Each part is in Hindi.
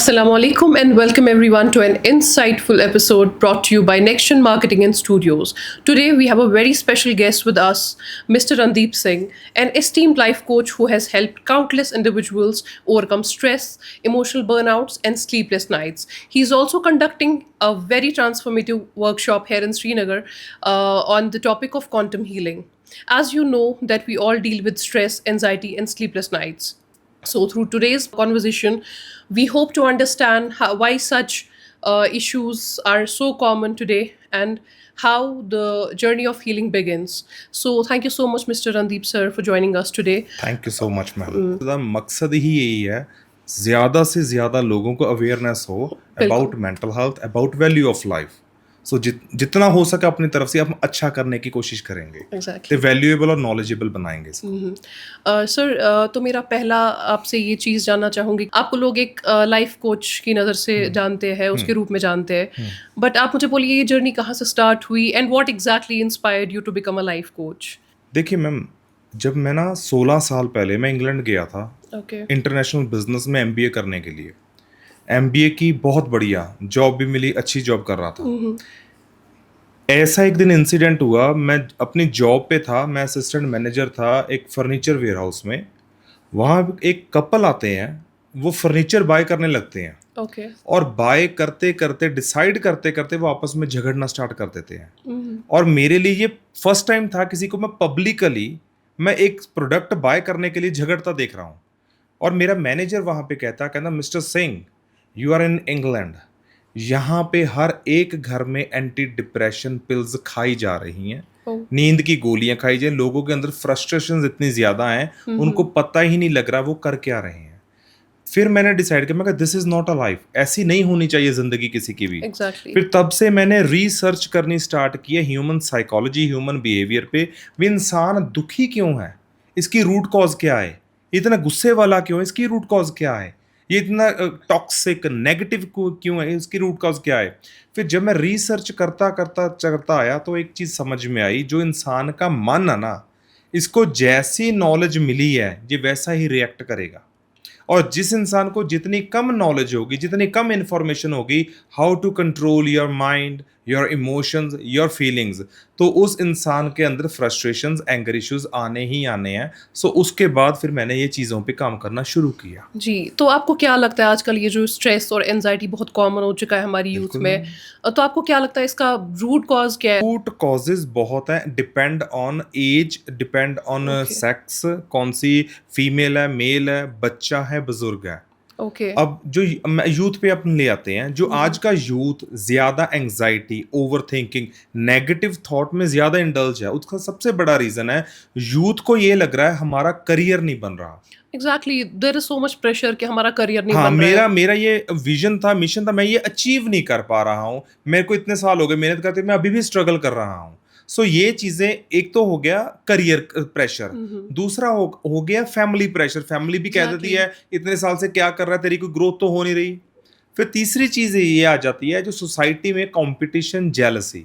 Assalamu alaikum and welcome everyone to an insightful episode brought to you by Nextion Marketing and Studios. Today we have a very special guest with us, Mr. Randeep Singh, an esteemed life coach who has helped countless individuals overcome stress, emotional burnouts and sleepless nights. He is also conducting a very transformative workshop here in Srinagar on the topic of quantum healing. As you know that we all deal with stress, anxiety and sleepless nights. So, through today's conversation, we hope to understand why such issues are so common today and how the journey of healing begins. So, thank you so much, Mr. Randeep sir, for joining us today. Thank you so much ma'am. इसका मकसद ही यही है, ज़्यादा से ज़्यादा लोगों को अवेयरनेस हो about mental health, about value of life. So जितना हो सके अपनी तरफ से हम अच्छा करने की कोशिश करेंगे, Exactly. वैल्यूएबल और नॉलेजेबल बनाएंगे इसको। सर, तो मेरा पहला आपसे ये चीज़ जानना चाहूँगी, आपको लोग एक लाइफ कोच की नज़र से जानते हैं, उसके रूप में जानते हैं, बट आप मुझे बोलिए ये जर्नी कहाँ से स्टार्ट हुई and what exactly inspired you to become a life coach? देखिए मैम, जब मैं ना 16 साल पहले मैं इंग्लैंड गया था ओके. इंटरनेशनल बिजनेस में एमबीए करने के लिए। एमबीए की बहुत बढ़िया जॉब भी मिली, अच्छी जॉब कर रहा था। ऐसा एक दिन इंसिडेंट हुआ, मैं अपनी जॉब पे था, मैं असिस्टेंट मैनेजर था एक फर्नीचर वेयर हाउस में। वहाँ एक कपल आते हैं, वो फर्नीचर बाय करने लगते हैं ओके. और बाय करते करते डिसाइड करते करते वो आपस में झगड़ना स्टार्ट कर देते हैं। और मेरे लिए ये फर्स्ट टाइम था किसी को मैं पब्लिकली मैं एक प्रोडक्ट बाय करने के लिए झगड़ता देख रहा हूँ। और मेरा मैनेजर वहाँ पे कहता mister Singh, you are in England, यहाँ पे हर एक घर में एंटी डिप्रेशन पिल्स खाई जा रही हैं, नींद की गोलियां खाई जाए। लोगों के अंदर फ्रस्ट्रेशन इतनी ज्यादा हैं, उनको पता ही नहीं लग रहा वो कर क्या रहे हैं। फिर मैंने डिसाइड किया, मैं कहा this is not a life, ऐसी नहीं होनी चाहिए जिंदगी किसी की भी। Exactly. फिर तब से मैंने रिसर्च करनी स्टार्ट की है ह्यूमन साइकोलॉजी, ह्यूमन बिहेवियर पे। भी इंसान दुखी क्यों है, इसकी रूट कॉज क्या है, इतना गुस्से वाला क्यों है, इसकी रूट कॉज क्या है, ये इतना टॉक्सिक नेगेटिव क्यों है, इसकी रूट कॉज क्या है। फिर जब मैं रिसर्च करता करता करता आया तो एक चीज़ समझ में आई, जो इंसान का मन है ना, इसको जैसी नॉलेज मिली है ये वैसा ही रिएक्ट करेगा। और जिस इंसान को जितनी कम नॉलेज होगी, जितनी कम इंफॉर्मेशन होगी, how to control your mind, your emotions, your feelings, तो उस इंसान के अंदर फ्रस्ट्रेशंस, एंगर इश्यूज आने ही आने हैं। सो उसके बाद फिर मैंने ये चीज़ों पे काम करना शुरू किया। जी, तो आपको क्या लगता है आजकल ये जो स्ट्रेस और एंजाइटी बहुत कॉमन हो चुका है हमारी यूथ में, तो आपको क्या लगता है इसका रूट कॉज क्या है? रूट कॉजेज बहुत हैं, depend on age, depend on sex, कौन सी फीमेल है, मेल है, बच्चा है, बुजुर्ग है। ओके. अब जो यूथ पे अपन ले आते हैं, जो आज का यूथ ज्यादा anxiety, over thinking, negative thought में ज्यादा इंडल्ज है, उसका सबसे बड़ा रीजन है यूथ को ये लग रहा है हमारा करियर नहीं बन रहा। Exactly, there is so much pressure कि हमारा करियर नहीं हाँ, बन रहा है। मेरा ये विजन था, मिशन था, मैं ये अचीव नहीं कर पा रहा हूँ, मेरे को इतने साल हो गए मेहनत करते, मैं अभी भी स्ट्रगल कर रहा हूँ। सो ये चीजें, एक तो हो गया करियर प्रेशर, दूसरा हो गया फैमिली प्रेशर। फैमिली भी कह देती है इतने साल से क्या कर रहा है, तेरी कोई ग्रोथ तो हो नहीं रही। फिर तीसरी चीज ये आ जाती है जो सोसाइटी में कंपटीशन, जेलसी,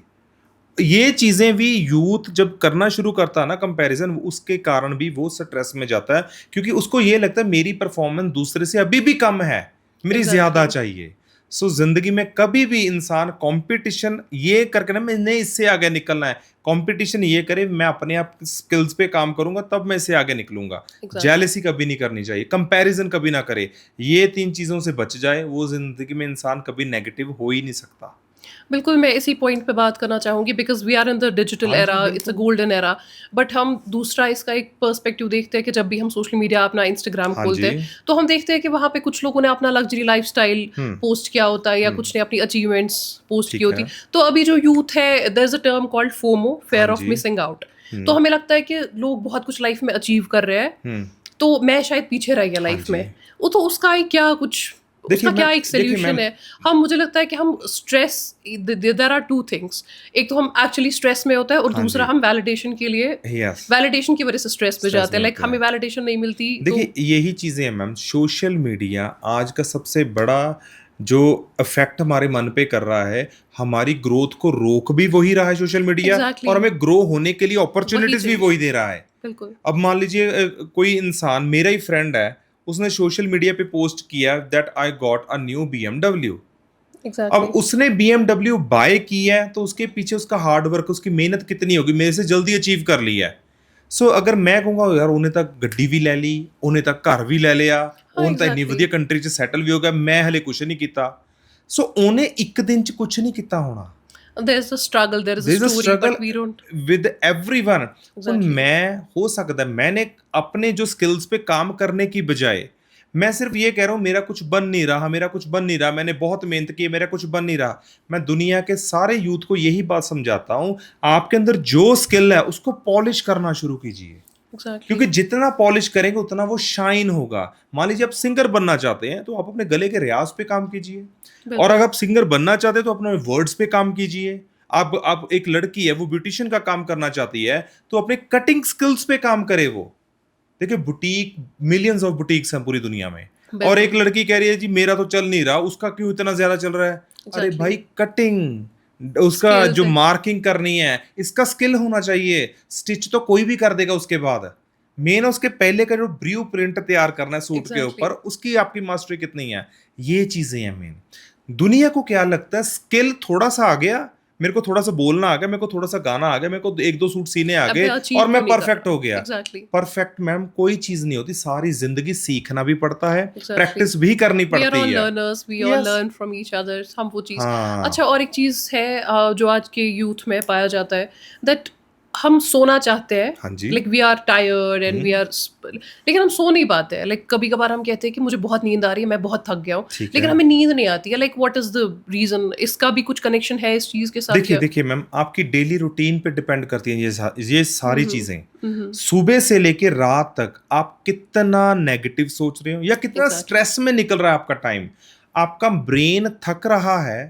ये चीजें भी यूथ जब करना शुरू करता है ना कंपैरिजन, उसके कारण भी वो स्ट्रेस में जाता है, क्योंकि उसको ये लगता है मेरी परफॉर्मेंस दूसरे से अभी भी कम है, मेरी ज्यादा चाहिए। सो जिंदगी में कभी भी इंसान कंपटीशन ये करके ना, मैंने इससे आगे निकलना है, कंपटीशन ये करे मैं अपने आप स्किल्स पे काम करूंगा तब मैं इससे आगे निकलूंगा। जेलसी कभी नहीं करनी चाहिए, कंपैरिजन कभी ना करे। ये तीन चीजों से बच जाए, वो जिंदगी में इंसान कभी नेगेटिव हो ही नहीं सकता। बिल्कुल, मैं इसी पॉइंट पे बात करना चाहूँगी because we are in the digital era, it's a golden era, but हम दूसरा इसका एक पर्सपेक्टिव देखते हैं कि जब भी हम सोशल मीडिया अपना इंस्टाग्राम खोलते हैं तो हम देखते हैं कि वहाँ पे कुछ लोगों ने अपना लग्जरी लाइफस्टाइल पोस्ट किया होता है या कुछ ने अपनी अचीवमेंट्स पोस्ट की होती। तो अभी जो यूथ है, there is a term called FOMO, fear of missing out. तो हमें लगता है कि लोग बहुत कुछ लाइफ में अचीव कर रहे हैं, तो मैं शायद पीछे रह गया लाइफ में। वो तो उसका एक क्या कुछ, उसका क्या एक सोल्यूशन है? हम, मुझे लगता है कि हम stress, there are two things, एक तो हम एक्चुअली स्ट्रेस में होता है और दूसरा हम वैलिडेशन के लिए, वैलिडेशन की वजह से स्ट्रेस में जाते हैं, लाइक हमें वैलिडेशन नहीं मिलती। देखिए यही चीजें हैं मैम, सोशल मीडिया आज का सबसे बड़ा जो इफेक्ट हमारे मन पे कर रहा है, हमारी ग्रोथ को रोक भी वही रहा है सोशल मीडिया, और हमें ग्रो होने के लिए अपॉर्चुनिटीज भी वही दे रहा है। बिल्कुल। अब मान लीजिए कोई इंसान, मेरा ही फ्रेंड है, उसने सोशल मीडिया पे पोस्ट किया that I got a new BMW। अब एग्जैक्टली। उसने BMW बाय की है तो उसके पीछे उसका हार्ड वर्क, उसकी मेहनत कितनी होगी, मेरे से जल्दी अचीव कर लिया है। सो अगर मैं कहूँगा यार उन्हें तक गड्डी भी ले ली, उन्हें तक घर भी ले लिया, हाँ उन्हें तक इन्नी एग्जैक्टली। ਵਧੀਆ ਕੰਟਰੀ 'ਚ ਸੈਟਲ ਵੀ ਹੋ ਗਿਆ, ਮੈਂ ਹਲੇ ਕੁਛ ਨਹੀਂ ਕੀਤਾ। ਸੋ ਉਹਨੇ ਇੱਕ ਦਿਨ 'ਚ ਕੁਛ ਨਹੀਂ ਕੀਤਾ ਹੋਣਾ। There's a struggle, there is a there is a story, struggle but we don't. With everyone. तो Exactly. मैं हो सकता है मैंने अपने जो स्किल्स पे काम करने की बजाय मैं सिर्फ ये कह रहा हूँ मेरा कुछ बन नहीं रहा, मेरा कुछ बन नहीं रहा, मैंने बहुत मेहनत की, मेरा कुछ बन नहीं रहा। मैं दुनिया के सारे यूथ को यही बात समझाता हूँ, आपके अंदर जो स्किल है उसको पॉलिश करना शुरू कीजिए, Exactly. क्योंकि जितना पॉलिश करेंगे उतना वो शाइन होगा। मान लीजिए आप सिंगर बनना चाहते हैं तो आप अपने गले के रियाज पे काम कीजिए, बिल्कुल। और अगर आप सिंगर बनना चाहते हैं तो अपने वर्ड्स पे काम कीजिए। आप एक लड़की है वो ब्यूटिशियन का काम करना चाहती है तो अपने कटिंग स्किल्स पे काम करे। वो देखिए बुटीक, मिलियंस ऑफ बुटीक्स हैं पूरी दुनिया में, और बिल्कुल। एक लड़की कह रही है जी मेरा तो चल नहीं रहा, उसका क्यों इतना ज्यादा चल रहा है? अरे Exactly. भाई कटिंग, उसका Skills जो है। मार्किंग करनी है इसका स्किल होना चाहिए। स्टिच तो कोई भी कर देगा उसके बाद, मेन उसके पहले का जो ब्रू प्रिंट तैयार करना है सूट के Exactly. ऊपर, उसकी आपकी मास्टरी कितनी है, ये चीजें हैं मेन। दुनिया को क्या लगता है स्किल थोड़ा सा आ गया, मेरे को थोड़ा सा बोलना आ गया, मेरे को थोड़ा सा गाना आ गया, मेरे को एक दो सूट सीने आ अब गए मैं achieve और मैं क्यों नहीं कर परफेक्ट रहा? हो गया। Exactly. परफेक्ट मैम कोई चीज नहीं होती, सारी जिंदगी सीखना भी पड़ता है, Exactly. प्रैक्टिस भी करनी We are all पड़ती है। learners, we all Yes. learn from each other, हम वो चीज़। हाँ अच्छा, और एक चीज़ है जो आज के यूथ में पाया जाता है, दैट हम सोना चाहते हैं, हाँ जी। Like we are tired and we are, लेकिन हम सो नहीं पाते हैं। लाइक कभी कभार हम कहते हैं कि मुझे बहुत नींद आ रही है, मैं बहुत थक गया हूँ, ठीक लेकिन है। हमें नींद नहीं आती है। Like what is the reason? इसका भी कुछ कनेक्शन है इस चीज़ के साथ देखिए क्या? देखिए मैम, आपकी डेली रूटीन पे डिपेंड करती है ये सारी चीजें। हम्म। सुबह से लेके रात तक आप कितना नेगेटिव सोच रहे हो या कितना Exactly. स्ट्रेस में निकल रहा है आपका टाइम, आपका ब्रेन थक रहा है,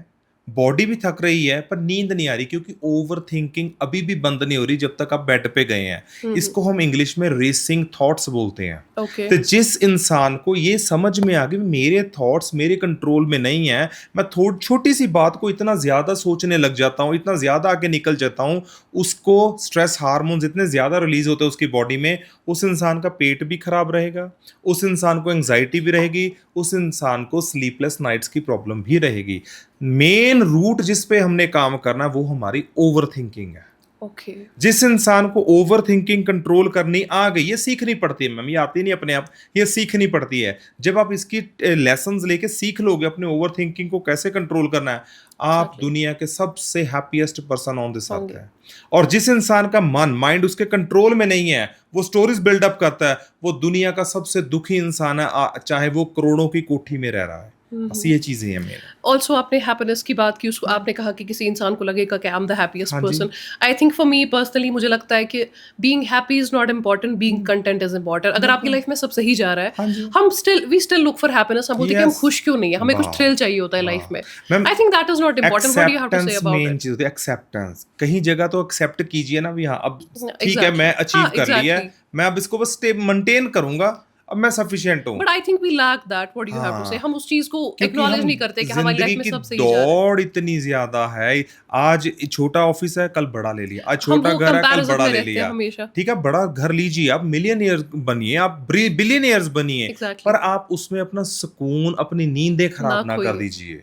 बॉडी भी थक रही है, पर नींद नहीं आ रही, क्योंकि ओवर थिंकिंग अभी भी बंद नहीं हो रही जब तक आप बेड पे गए हैं। इसको हम इंग्लिश में रेसिंग थॉट्स बोलते हैं। ओके। तो जिस इंसान को ये समझ में आ गई मेरे थॉट्स मेरे कंट्रोल में नहीं है, मैं थोड़ी छोटी सी बात को इतना ज्यादा सोचने लग जाता हूँ, इतना ज्यादा आगे निकल जाता हूँ, उसको स्ट्रेस हार्मोन्स इतने ज्यादा रिलीज होते हैं उसकी बॉडी में, उस इंसान का पेट भी खराब रहेगा, उस इंसान को एंग्जाइटी भी रहेगी, उस इंसान को स्लीपलेस नाइट्स की प्रॉब्लम भी रहेगी। मेन रूट जिस पे हमने काम करना है वो हमारी ओवर थिंकिंग है। ओके। जिस इंसान को ओवर थिंकिंग कंट्रोल करनी आ गई, ये सीखनी पड़ती है मैम, ये आती नहीं अपने आप, ये सीखनी पड़ती है। जब आप इसकी लेसन्स लेके सीख लोगे अपने ओवर थिंकिंग को कैसे कंट्रोल करना है, आप Exactly. दुनिया के सबसे happiest person on this earth होंगे। है। और जिस इंसान का माइंड उसके कंट्रोल में नहीं है, वो स्टोरीज बिल्डअप करता है, वो दुनिया का सबसे दुखी इंसान है, चाहे वो करोड़ों की कोठी में रह रहा है। बस ये चीजें हैं मेरे। ऑल्सो आपने हैप्पीनेस की बात की, उसको आपने कहा कि किसी इंसान को लगेगा कि आई एम द हैप्पीएस्ट हाँ जी। Person. I think for me personally मुझे लगता है कि being happy is not important, being content is important. अगर आपकी लाइफ में सब सही जा रहा हाँ है, जी। हम स्टिल लुक फॉर हैप्पीनेस। हम बोलते हैं कि हम Yes. खुश क्यों नहीं है, हमें कुछ वाह। थ्रिल चाहिए होता है लाइफ में। I think that is not important. What do you have to say acceptance about main it? चीज होती है, एक्सेप्टेंस। कहीं जगह तो एक्सेप्ट कीजिए ना भी, हाँ अब ठीक है Exactly. मैं अचीव हाँ, कर लिया है, exactly. मैं अब इसको बस मेंटेन करूंगा, अब मैं सफिशिएंट हूँ। But I think we lack that. What do you have to say? हाँ। हम उस चीज को क्योंकि एक्नॉलेज हम नहीं करते कि हमारी लाइफ में जिंदगी सब की सही जा रहा है। दौड़ इतनी ज्यादा है, आज छोटा ऑफिस है कल बड़ा ले लिया, आज हम छोटा वो घर है कल कंपैरिजन बड़ा में ले रहते हैं लिया। हमेशा। ठीक है, बड़ा घर लीजिए, आप मिलियनियर बनिए, आप बिलियनियर्स बनिए, Exactly. पर आप उसमें अपना सुकून, अपनी नींदें खराब ना ना कर खोइए। दीजिए,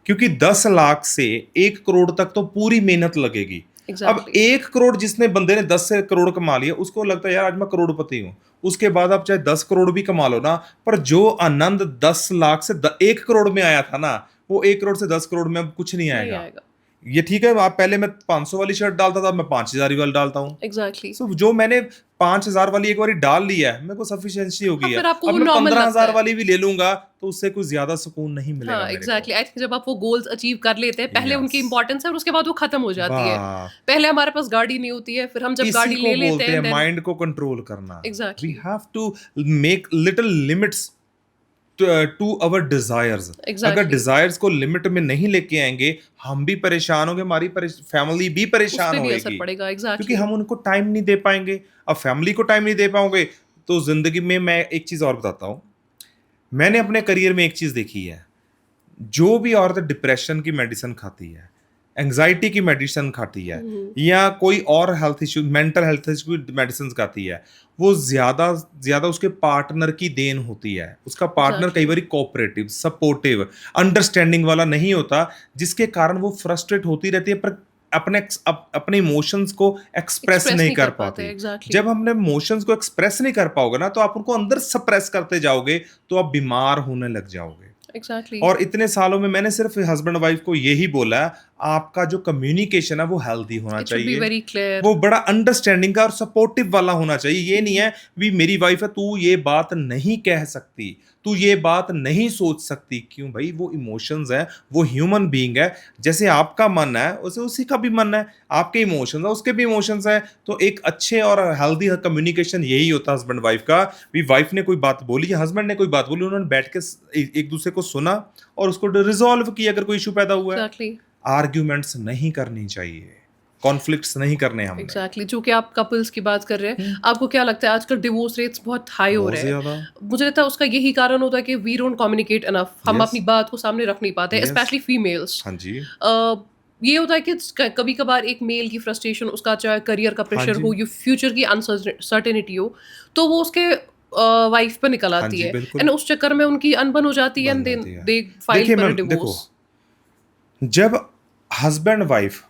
क्योंकि 10 लाख से 1 करोड़ तक तो पूरी मेहनत लगेगी। अब Exactly. 1 करोड़ जिसने बंदे ने 10 से करोड़ कमा लिया, उसको लगता है यार आज मैं करोड़पति हूँ। उसके बाद आप चाहे 10 करोड़ भी कमा लो ना, पर जो आनंद 10 लाख से 1 करोड़ में आया था ना, वो 1 करोड़ से 10 करोड़ में अब कुछ नहीं नहीं आएगा। आएगा। ये ठीक है, आप पहले मैं 500 वाली शर्ट डालता था, मैं 5000 वाली डालता हूँ। एग्जैक्टली। सो जो मैंने 5000 वाली एक बारी डाल लिया है, मेरे को सफिशिएंसी हो गई हाँ, है। फिर आपको अब वो मैं normal लगता 15000 है। वाली भी ले लूंगा तो उससे कुछ ज्यादा सुकून नहीं मिलेगा हाँ मेरे को। एग्जैक्टली। आई थिंक जब आप वो गोल्स अचीव कर लेते हैं, पहले Yes. उनकी इंपॉर्टेंस है और उसके बाद वो खत्म हो जाती है। वाह, पहले हमारे पास गाड़ी नहीं होती है, फिर हम जब गाड़ी इसी ले को लेते बोलते हैं हैं माइंड को कंट्रोल करना। Exactly. We have to make little limits to our desires. Exactly. अगर डिजायर्स को लिमिट में नहीं लेके आएंगे, हम भी परेशान होंगे, हमारी फैमिली भी उस परेशान पे भी असर होएगी, पड़ेगा। क्योंकि एग्जैक्टली। हम उनको टाइम नहीं दे पाएंगे। अब फैमिली को टाइम नहीं दे पाओगे तो जिंदगी में, मैं एक चीज और बताता हूँ, मैंने अपने करियर में एक चीज देखी है, जो भी औरत डिप्रेशन की मेडिसिन खाती है, एंजाइटी की मेडिसिन खाती है या कोई और health issue, mental health issue की मेडिसिन खाती है, वो ज्यादा ज्यादा उसके पार्टनर की देन होती है। उसका पार्टनर कई एग्जैक्टली। बार कोऑपरेटिव, सपोर्टिव, अंडरस्टैंडिंग वाला नहीं होता, जिसके कारण वो फ्रस्ट्रेट होती रहती है, पर अपने इमोशंस को एक्सप्रेस एक्सप्रेस नहीं नहीं कर कर पाते, पाती। एग्जैक्टली। जब हमने इमोशंस को एक्सप्रेस नहीं कर पाओगे ना, तो आप उनको अंदर सप्रेस करते जाओगे, तो आप बीमार होने लग जाओगे। एग्जैक्टली। और इतने सालों में मैंने सिर्फ हस्बैंड वाइफ को यही बोला है, आपका जो कम्युनिकेशन है वो हेल्दी होना इट शुड बी चाहिए, वेरी क्लियर। वो बड़ा अंडरस्टैंडिंग का और सपोर्टिव वाला होना चाहिए। ये नहीं है भी मेरी वाइफ है, तू ये बात नहीं कह सकती, तू ये बात नहीं सोच सकती। क्यों भाई, वो इमोशंस है, वो ह्यूमन बीइंग है। जैसे आपका मन है उसे उसी का भी मन है, आपके इमोशंस है उसके भी इमोशंस है। तो एक अच्छे और हेल्दी कम्युनिकेशन यही होता है हस्बैंड वाइफ का। भी वाइफ ने कोई बात बोली या हस्बैंड ने कोई बात बोली, उन्होंने बैठ के एक दूसरे को सुना और उसको रिजॉल्व किया अगर कोई इशू पैदा हुआ है। एग्जैक्टली। आर्ग्यूमेंट्स नहीं करनी चाहिए, कॉन्फ्लिक्ट्स नहीं करने हमने। एग्जैक्टली। जो कि आप कपल्स की बात कर रहे हैं, हम्म, आपको क्या लगता है आजकल डिवोर्स रेट्स बहुत हाई हो बहुत रहे हैं? ज्यादा। मुझे लगता है उसका यही कारण होता है कि वी डोंट कम्युनिकेट इनफ, हम यस। अपनी बात को सामने रख नहीं पाते, यस। Specially females. हाँ जी। ये होता है कि कभी कभार एक मेल की फ्रस्ट्रेशन, उसका चाहे करियर का हाँ प्रेशर जी। हो या फ्यूचर की अनसर्टेनिटी हो, तो वो उसके वाइफ पे निकल हाँ आती जी, है, बिल्कुल। एंड उस चक्कर में उनकी अनबन हो जाती है, बन एंड देन जाती है। दे फाइल देखिए फॉर अ मैम, देखो, डिवोर्स। जब हस्बैंड वाइफ,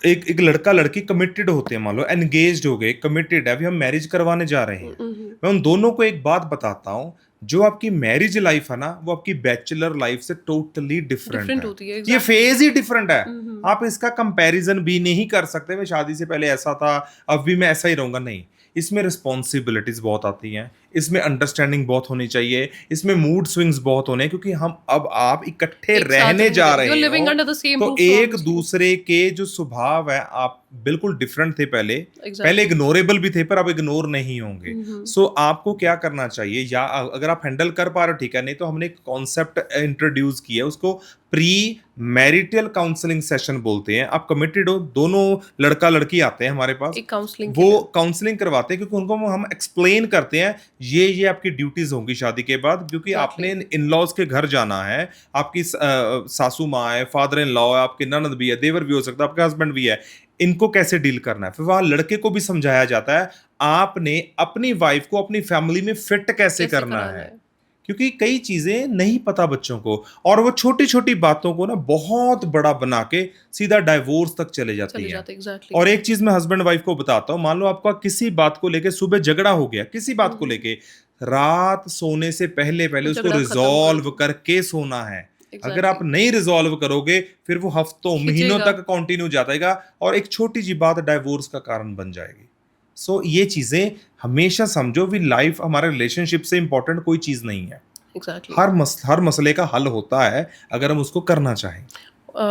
एक एक लड़का लड़की कमिटेड होते हैं, मान लो एंगेज्ड हो गए, कमिटेड है, अभी हम मैरिज करवाने जा रहे हैं, मैं उन दोनों को एक बात बताता हूँ, जो आपकी मैरिज लाइफ है ना, वो आपकी बैचलर लाइफ से टोटली डिफरेंट डिफरेंट है। होती है, ये एग्जैक्टली। फेज ही डिफरेंट है। आप इसका कंपैरिजन भी नहीं कर सकते, मैं शादी से पहले ऐसा था, अब भी मैं ऐसा ही रहूंगा, नहीं। इसमें रिस्पॉन्सिबिलिटीज बहुत आती हैं, इसमें अंडरस्टैंडिंग बहुत होनी चाहिए, इसमें मूड स्विंग्स बहुत होने हैं, क्योंकि हम अब आप इकट्ठे एक साथ रहने रह जा रहे हो, यू आर रहे लिविंग हो, अंडर द सेम तो रूफ, सो एक ऑब्वियसली। दूसरे के जो स्वभाव है, आप बिल्कुल डिफरेंट थे पहले। पहले एग्जैक्टली। इग्नोरेबल भी थे, पर अब इग्नोर नहीं होंगे। सो आपको क्या करना चाहिए, या अगर आप हैंडल कर पा रहे हो ठीक है, नहीं तो हमने एक कॉन्सेप्ट इंट्रोड्यूस किया है, उसको प्री मैरिटल काउंसलिंग सेशन बोलते हैं। आप कमिटेड हो, दोनों लड़का लड़की आते हैं हमारे पास, एक काउंसलिंग के वो लिए। काउंसलिंग करवाते हैं, क्योंकि उनको हम एक्सप्लेन करते हैं ये आपकी ड्यूटीज होंगी शादी के बाद, क्योंकि एग्जैक्टली। आपने इन लॉज के घर जाना है। आपकी सासू माँ है, फादर इन लॉ है, आपके ननद भी है, देवर भी हो सकता है, आपका हस्बैंड भी है। इनको कैसे डील करना है, फिर वहां लड़के को भी समझाया जाता है आपने अपनी वाइफ को अपनी फैमिली में फिट कैसे कैसे करना कराना है, है। क्योंकि कई चीजें नहीं पता बच्चों को, और वो छोटी छोटी बातों को ना बहुत बड़ा बना के सीधा डाइवोर्स तक चले जाती चले हैं। जाते, एग्जैक्टली। और एक चीज मैं हस्बैंड वाइफ को बताता हूँ, मान लो आपका किसी बात को लेके सुबह झगड़ा हो गया, किसी बात को लेके, रात सोने से पहले पहले वो उसको झगड़ा खत्म कर रिजॉल्व दो। करके सोना है। अगर आप एग्जैक्टली। नहीं रिजॉल्व करोगे, फिर वो हफ्तों महीनों खींचेगा। तक कंटिन्यू जाएगा, और एक छोटी सी बात डाइवोर्स का कारण बन जाएगी। सो ये चीजें हमेशा समझो भी, लाइफ हमारे रिलेशनशिप से इंपॉर्टेंट कोई चीज नहीं है। एग्जैक्टली। हर मसले का हल होता है, अगर हम उसको करना चाहें।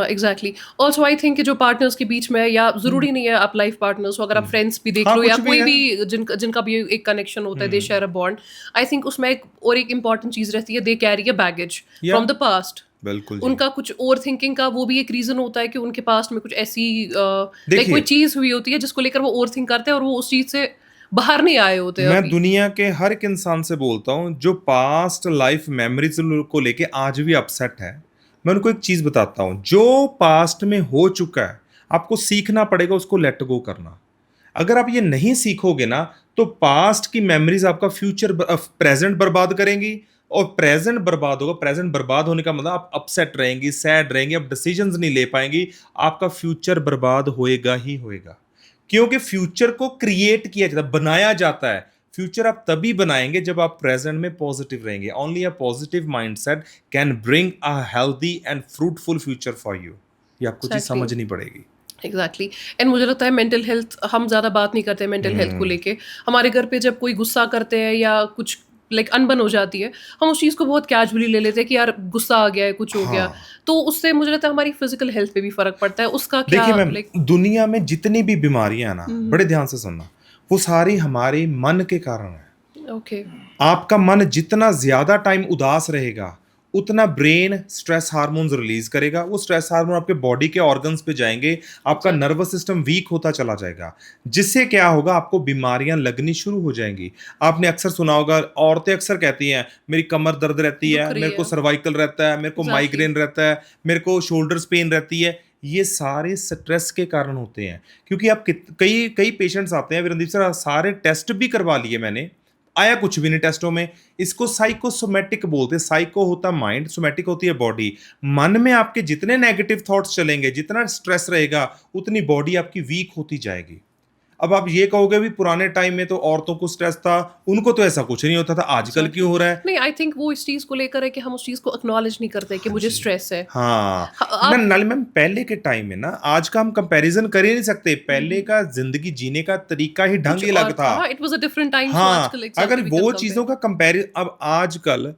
एग्जैक्टली। ऑल्सो आई थिंक कि जो पार्टनर्स के बीच में है, या जरूरी नहीं है आप लाइफ पार्टनर्स हो, अगर आप फ्रेंड्स भी देख हाँ, लो या कुछ भी कोई है। भी जिनका भी एक कनेक्शन होता है, they share a bond. I think उसमें एक इंपॉर्टेंट चीज रहती है, दे कैरी अ बैगेज या फ्रॉम द पास्ट। बिल्कुल जी। उनका कुछ ओवर थिंकिंग का वो भी एक रीजन होता है कि उनके पास्ट में कुछ ऐसी लाइक कोई देखिए, चीज हुई होती है जिसको लेकर वो ओवर थिंक करते हैं, और वो उस चीज से बाहर नहीं आए होते मैं अभी। दुनिया के हर एक इंसान से बोलता हूं जो पास्ट लाइफ मेमोरीज को लेके आज भी अपसेट है, मैं उनको एक चीज बताता हूं, जो पास्ट में हो चुका है आपको सीखना पड़ेगा उसको लेट गो करना। अगर आप ये नहीं सीखोगे ना, तो पास्ट की मेमोरीज आपका फ्यूचर प्रेजेंट बर्बाद करेंगी, और प्रेजेंट बर्बाद होगा। प्रेजेंट बर्बाद होने का मतलब आप अपसेट रहेंगी, सैड रहेंगी, आप डिसीजंस नहीं ले पाएंगी, आपका फ्यूचर बर्बाद होएगा ही होएगा। क्योंकि फ्यूचर को क्रिएट किया जाता है, बनाया जाता है। फ्यूचर आप तभी बनाएंगे जब आप प्रेजेंट में पॉजिटिव रहेंगे। Only a positive mindset can bring a healthy and fruitful future for you. ये आपको चीज एग्जैक्टली। समझनी पड़ेगी। एग्जैक्टली। एंड मुझे लगता है मेंटल हेल्थ हम ज़्यादा बात नहीं करते मेंटल हेल्थ को लेके। हमारे घर पे जब कोई गुस्सा करते हैं या कुछ लाइक अनबन हो जाती है, हम उस चीज़ को बहुत कैजुअली ले लेते हैं कि यार गुस्सा आ गया है, कुछ हो गया। हाँ, तो उससे मुझे लगता है हमारी फिजिकल हेल्थ पे भी फर्क पड़ता है, उसका क्या देखिए मैम, लाइक। दुनिया में जितनी भी बीमारियां हैं ना, बड़े ध्यान से सुनना, वो सारी हमारे मन के कारण है। ओके। आपका मन जितना ज्यादा टाइम उदास रहेगा, उतना ब्रेन स्ट्रेस हार्मोन्स रिलीज करेगा। वो स्ट्रेस हार्मोन आपके बॉडी के ऑर्गन्स पे जाएंगे, आपका एग्जैक्टली। नर्वस सिस्टम वीक होता चला जाएगा, जिससे क्या होगा, आपको बीमारियां लगनी शुरू हो जाएंगी। आपने अक्सर सुना होगा, औरतें अक्सर कहती हैं मेरी कमर दर्द रहती दुख है, रही मेरे को है। सर्वाइकल रहता है, मेरे को एग्जैक्टली। माइग्रेन रहता है, मेरे को शोल्डर्स पेन रहती है। ये सारे स्ट्रेस के कारण होते हैं। क्योंकि आप कई कई पेशेंट्स आते हैं, रणदीप सर सारे टेस्ट भी करवा लिए मैंने, आया कुछ भी नहीं टेस्टों में। इसको साइकोसोमेटिक बोलते हैं। साइको होता है माइंड, सोमेटिक होती है बॉडी। मन में आपके जितने नेगेटिव थॉट्स चलेंगे, जितना स्ट्रेस रहेगा, उतनी बॉडी आपकी वीक होती जाएगी। अब आप ये कहोगे भी पुराने टाइम में तो औरतों को स्ट्रेस था, उनको तो ऐसा कुछ नहीं होता था, आजकल क्यों हो रहा है? नहीं, आई थिंक वो इस चीज को लेकर है कि हम उस चीज को एक्नॉलेज नहीं करते कि मुझे स्ट्रेस है। हाँ, आप नाली मैम पहले के टाइम में ना, आज का हम कंपैरिजन कर ही नहीं सकते। पहले का जिंदगी जीने का तरीका ही ढंग ही अलग था। It was a different time, so हाँ, आजकल अगर एग्जैक्टली वो चीजों का कंपैरिजन, अब आजकल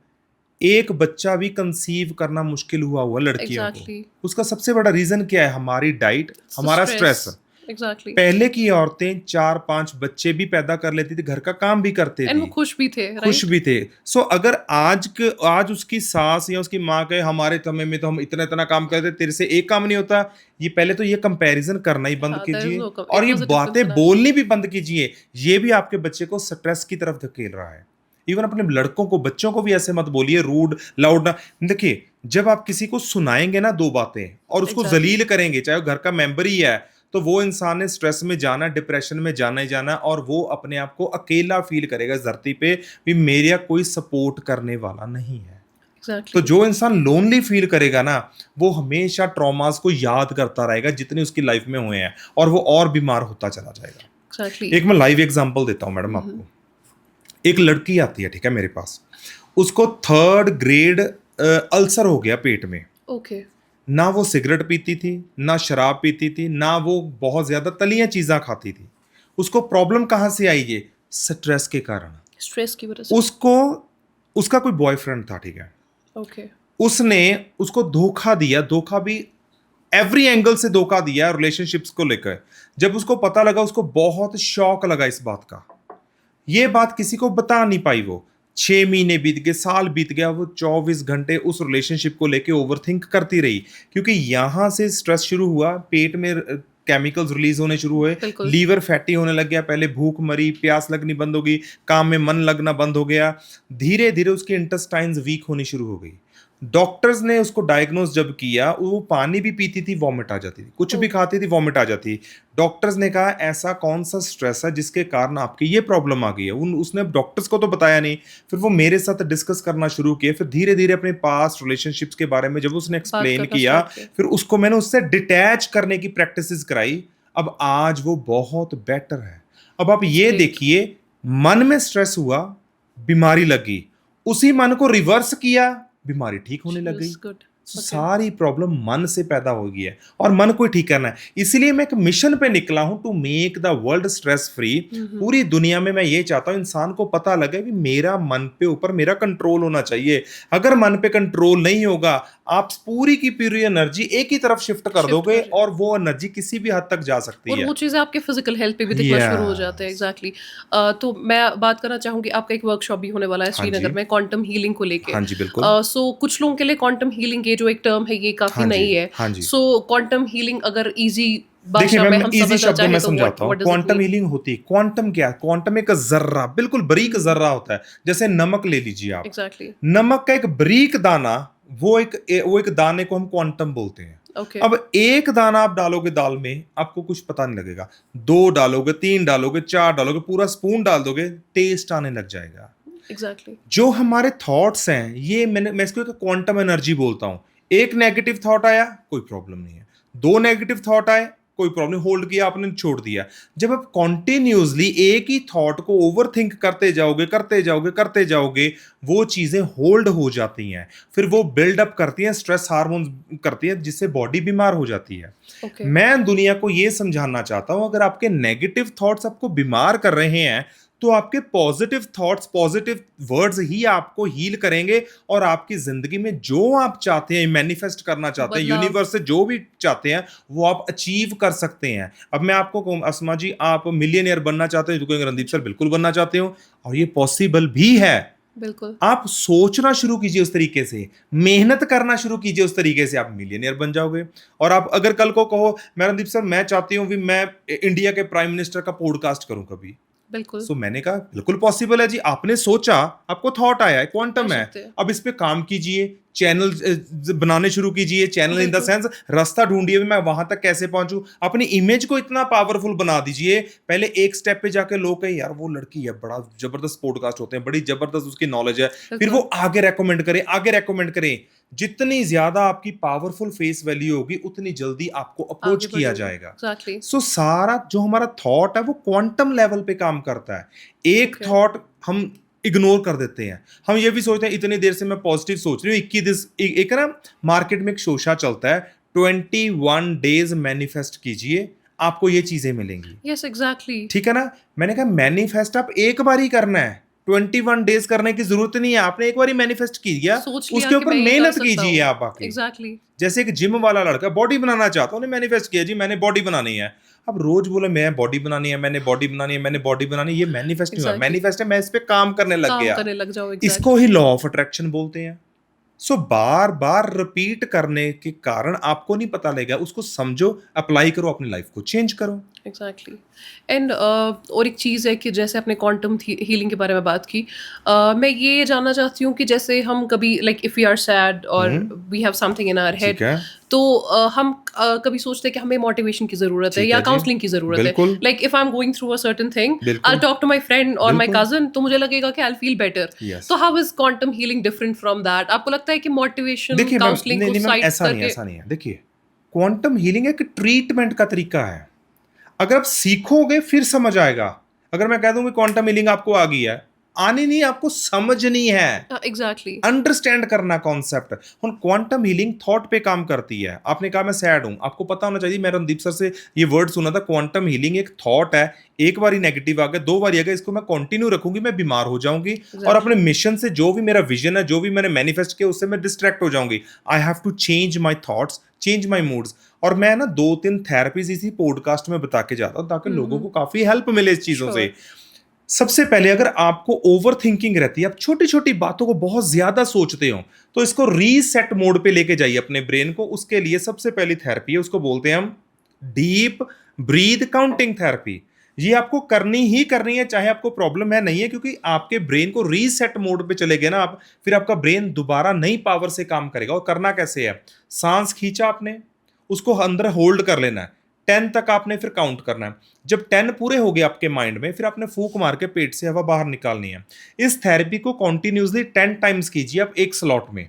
एक बच्चा भी कंसीव करना मुश्किल हुआ लड़कियों एग्जैक्टली को। उसका सबसे बड़ा रीजन क्या है? हमारी डाइट, हमारा स्ट्रेस। एग्जैक्टली। पहले की औरतें 4-5 बच्चे भी पैदा कर लेती थी, घर का काम भी करते एंड वो थे, खुश भी थे, खुश राइट? भी थे। सो अगर आज उसकी सास या उसकी माँ कहे हमारे समय में तो हम इतना इतना काम करते, तेरे से एक काम नहीं होता, ये पहले तो ये कंपैरिजन करना ही बंद हाँ, there is कीजिए, no और it ये was a different बातें scenario. बोलनी भी बंद कीजिए। ये भी आपके बच्चे को स्ट्रेस की तरफ धकेल रहा है। इवन अपने लड़कों को, बच्चों को भी ऐसे मत बोलिए रूड लाउड ना। देखिए, जब आप किसी को सुनाएंगे ना दो बातें और उसको Exactly. जलील करेंगे, चाहे वो घर का मेंबर ही है, तो वो इंसान ने स्ट्रेस में जाना, डिप्रेशन में जाना ही जाना, और वो अपने आप को अकेला फील करेगा इस धरती पे भी, मेरा कोई सपोर्ट करने वाला नहीं है। तो एग्जैक्टली। जो इंसान लोनली फील करेगा ना, वो हमेशा ट्रॉमास को याद करता रहेगा जितने उसकी लाइफ में हुए हैं, और वो और बीमार होता चला जाएगा। एग्जैक्टली। एक मैं लाइव एग्जांपल देता हूं मैडम आपको। एक लड़की आती है, ठीक है, मेरे पास। उसको 3rd ग्रेड अल्सर हो गया पेट में। ओके। ना वो सिगरेट पीती थी, ना शराब पीती थी, ना वो बहुत ज्यादा तलियां चीजें खाती थी। उसको प्रॉब्लम कहां से आई? ये स्ट्रेस के कारण। स्ट्रेस की वजह से। उसको, उसका कोई बॉयफ्रेंड था, ठीक है, ओके। उसने उसको धोखा दिया, धोखा भी एवरी एंगल से धोखा दिया रिलेशनशिप्स को लेकर। जब उसको पता लगा, उसको बहुत शौक लगा इस बात का। ये बात किसी को बता नहीं पाई। वो 6 महीने बीत गए, साल बीत गया, वो 24 घंटे उस रिलेशनशिप को लेके ओवरथिंक करती रही। क्योंकि यहां से स्ट्रेस शुरू हुआ, पेट में केमिकल्स रिलीज होने शुरू हुए, बिल्कुल। लीवर फैटी होने लग गया, पहले भूख मरी, प्यास लगनी बंद हो गई, काम में मन लगना बंद हो गया, धीरे धीरे उसके इंटेस्टाइन्स वीक होनी शुरू हो गई। डॉक्टर्स ने उसको डायग्नोस जब किया, वो पानी भी पीती थी वॉमिट आ जाती थी, कुछ भी खाती थी वॉमिट आ जाती। डॉक्टर्स ने कहा ऐसा कौन सा स्ट्रेस है जिसके कारण आपकी ये प्रॉब्लम आ गई है। उसने डॉक्टर्स को तो बताया नहीं। फिर वो मेरे साथ डिस्कस करना शुरू किए। फिर धीरे धीरे अपने पास्ट रिलेशनशिप्स के बारे में जब उसने एक्सप्लेन किया, फिर उसको मैंने उससे डिटैच करने की प्रैक्टिसेस कराई। अब आज वो बहुत बेटर है। अब आप ये देखिए, मन में स्ट्रेस हुआ, बीमारी लगी, उसी मन को रिवर्स किया, बीमारी ठीक होने लग गई। सारी प्रॉब्लम मन से पैदा हो गई है, और मन को ठीक करना है। इसीलिए मैं एक मिशन पे निकला हूं, to make the world stress free. पूरी दुनिया में मैं ये चाहता हूं इंसान को पता लगे कि मेरा मन पे ऊपर मेरा कंट्रोल होना चाहिए। अगर मन पे कंट्रोल नहीं होगा, आप पूरी की पूरी एनर्जी एक ही तरफ शिफ्ट कर दोगे, और वो एनर्जी किसी भी हद तक जा सकती है, और वो चीज़ें आपके फिजिकल हेल्थ पे भी दिखना शुरू हो जाते हैं। एग्जैक्टली। तो मैं बात करना चाहूंगी, आपका एक वर्कशॉप भी होने वाला है श्रीनगर में क्वांटम हीलिंग को लेके। हाँ जी, बिल्कुल। सो कुछ लोगों के लिए क्वांटम हीलिंग, ये जो एक टर्म है, ये काफी नई है। हाँ जी। सो क्वांटम हीलिंग अगर इजी देखिए भाषा में मैं हम इजी शब्दों में समझना चाहें समझाता हूँ। तो क्वांटम हीलिंग होती है, क्वांटम क्या है? क्वांटम एक जर्रा, बिल्कुल बारीक जर्रा होता है। जैसे नमक ले लीजिए आप। एग्जैक्टली। नमक का एक बारीक दाना, वो एक दाने को हम क्वांटम बोलते हैं। Okay. अब एक दाना आप डालोगे दाल में, आपको कुछ पता नहीं लगेगा। 2 डालोगे, 3 डालोगे, 4 डालोगे, पूरा स्पून डाल दोगे, टेस्ट आने लग जाएगा। Exactly. जो हमारे थॉट्स हैं, ये मैं इसको एक क्वांटम एनर्जी बोलता हूं। एक नेगेटिव थॉट आया, कोई प्रॉब्लम नहीं है। 2 नेगेटिव थॉट आए, कोई प्रॉब्लम, होल्ड किया आपने, छोड़ दिया। जब आप कॉन्टिन्यूसली एक ही थॉट को ओवरथिंक करते जाओगे, वो चीजें होल्ड हो जाती हैं। फिर वो बिल्डअप करती हैं, स्ट्रेस हार्मोन करती हैं, जिससे बॉडी बीमार हो जाती है। Okay. मैं दुनिया को ये समझाना चाहता हूं, अगर आपके नेगेटिव थॉट्स आपको बीमार कर रहे हैं, तो आपके पॉजिटिव थॉट्स, पॉजिटिव वर्ड्स ही आपको हील करेंगे, और आपकी जिंदगी में जो आप चाहते हैं, मैनिफेस्ट करना चाहते हैं, यूनिवर्स से जो भी चाहते हैं, वो आप अचीव कर सकते हैं। अब मैं आपको कहूं, अस्मा जी, आप मिलियनियर बनना चाहते हैं, तो कहेंगे रणदीप सर बिल्कुल बनना चाहते हो, और ये पॉसिबल भी है। बिल्कुल। आप सोचना शुरू कीजिए उस तरीके से, मेहनत करना शुरू कीजिए उस तरीके से, आप मिलियनियर बन जाओगे। और आप अगर कल को कहो मैं रणदीप सर मैं चाहती हूं कि मैं इंडिया के प्राइम मिनिस्टर का पॉडकास्ट करूं कभी, बिल्कुल। सो मैंने कहा बिल्कुल पॉसिबल है जी, आपने सोचा, आपको थॉट आया है, क्वांटम कर है, सकते हैं। अब इस पे काम कीजिए, चैनल बनाने शुरू कीजिए, चैनल इन द बिल्कुल। सेंस रास्ता ढूंढिए मैं वहां तक कैसे पहुंचूं, अपनी इमेज को इतना पावरफुल बना दीजिए, पहले एक स्टेप पे जाके लोग कहें यार वो लड़की है, बड़ा जबरदस्त पॉडकास्ट होते हैं, बड़ी जबरदस्त उसकी नॉलेज है, फिर वो बिल्कुल। आगे रेकमेंड करें, आगे रेकमेंड करें। जितनी ज्यादा आपकी पावरफुल फेस वैल्यू होगी उतनी जल्दी आपको अप्रोच आगे किया बढ़ोगे। जाएगा। एग्ज़ैक्टली। सो सारा जो हमारा थॉट है वो क्वांटम लेवल पे काम करता है। एक ओके। थॉट हम इग्नोर कर देते हैं, हम ये भी सोचते हैं इतनी देर से मैं पॉजिटिव सोच रही हूँ, 21 एक ना मार्केट में एक शोशा चलता है, 21 डेज मैनिफेस्ट कीजिए, आपको ये चीजें मिलेंगी। Yes, exactly. ठीक है ना? मैंने कहा मैनिफेस्ट आप एक बार ही करना है, 21 डेज करने की जरूरत नहीं है, आपने एक बार ही मैनिफेस्ट किया, सोच लिया उसके कि ऊपर मैं ये कर मेहनत सकता कीजिए हूँ। आप आके। एग्ज़ैक्टली। जैसे एक जिम वाला लड़का बॉडी बनाना चाहता है, उन्हें मैनिफेस्ट किया जी मैंने बॉडी बनानी है। अब रोज बोले मैं बॉडी बनानी है, मैंने बॉडी बनानी है, मैंने बॉडी बनानी है, ये मैनिफेस्ट नहीं हुआ, एग्ज़ैक्टली। मैनिफेस्ट है मैं इस पे काम करने लग काम गया। करने लग जाओ। इसको exactly. He law of attraction बोलते हैं। सो बार बार रिपीट करने के कारण आपको नहीं पता लगेगा, उसको समझो, अप्लाई करो, अपनी लाइफ को चेंज करो। एग्जैक्टली। एंड और एक चीज़ है कि जैसे आपने क्वांटम हीलिंग के बारे में बात की, मैं ये जानना चाहती हूँ कि जैसे हम कभी like if we are sad और hmm. We have something in our head, ठीक है। तो हम कभी सोचते हैं कि हमें मोटिवेशन की ज़रूरत है ठीक या है जी। काउंसलिंग की ज़रूरत है। बिल्कुल। Like if I am going through a certain thing, I बिल्कुल। टॉक टू माई फ्रेंड और माई बिल्कुल। कज़न, तो मुझे लगेगा कि आई फील बेटर। यस। तो how is quantum healing different from that? आपको लगता है कि मोटिवेशन देखिए मैम, काउंसलिंग नहीं को नहीं मैम, साइड ऐसा नहीं है, करके? ऐसा नहीं है। देखिए, क्वांटम हीलिंग एक ट्रीटमेंट का तरीका है। अगर आप सीखोगे फिर समझ आएगा। अगर मैं कह दूं कि क्वांटम हीलिंग आपको आ गई है, आनी नहीं, आपको समझनी है, एग्जैक्टली। अंडरस्टैंड करना कॉन्सेप्ट। हम क्वांटम हीलिंग थॉट पे काम करती है। आपने कहा मैं सैड हूं, आपको पता होना चाहिए, मैं रणदीप सर से ये वर्ड सुना था, क्वांटम हीलिंग एक थॉट है, एक बार ही नेगेटिव आ गया, दो बार आ गया, इसको मैं कंटिन्यू रखूंगी, मैं बीमार हो जाऊंगी और अपने एग्जैक्टली। मिशन से, जो भी मेरा विजन है, जो भी मैंने मैनिफेस्ट किया, उससे मैं डिस्ट्रैक्ट हो जाऊंगी। I have to change my thoughts, change my moods. और मैं ना 2-3 थेरेपीज इसी पॉडकास्ट में बता के जाता हूं ताकि लोगों को काफी हेल्प मिले इस चीजों से। श्योर। सबसे पहले, अगर आपको ओवर थिंकिंग रहती है, आप छोटी छोटी बातों को बहुत ज्यादा सोचते हो, तो इसको रीसेट मोड पे लेके जाइए अपने ब्रेन को। उसके लिए सबसे पहली थेरेपी है, उसको बोलते हैं हम डीप ब्रीथ काउंटिंग थेरेपी। ये आपको करनी ही करनी है, चाहे आपको प्रॉब्लम है नहीं है, क्योंकि आपके ब्रेन को रीसेट मोड पे चले गए ना आप, फिर आपका ब्रेन दोबारा नई पावर से काम करेगा। और करना कैसे है? सांस खींचा आपने, उसको अंदर होल्ड कर लेना है, 10 तक आपने फिर काउंट करना है। जब 10 पूरे हो गए आपके माइंड में, फिर आपने फूंक मार के पेट से हवा बाहर निकालनी है। इस थेरेपी को कॉन्टिन्यूसली 10 टाइम्स कीजिए आप एक स्लॉट में।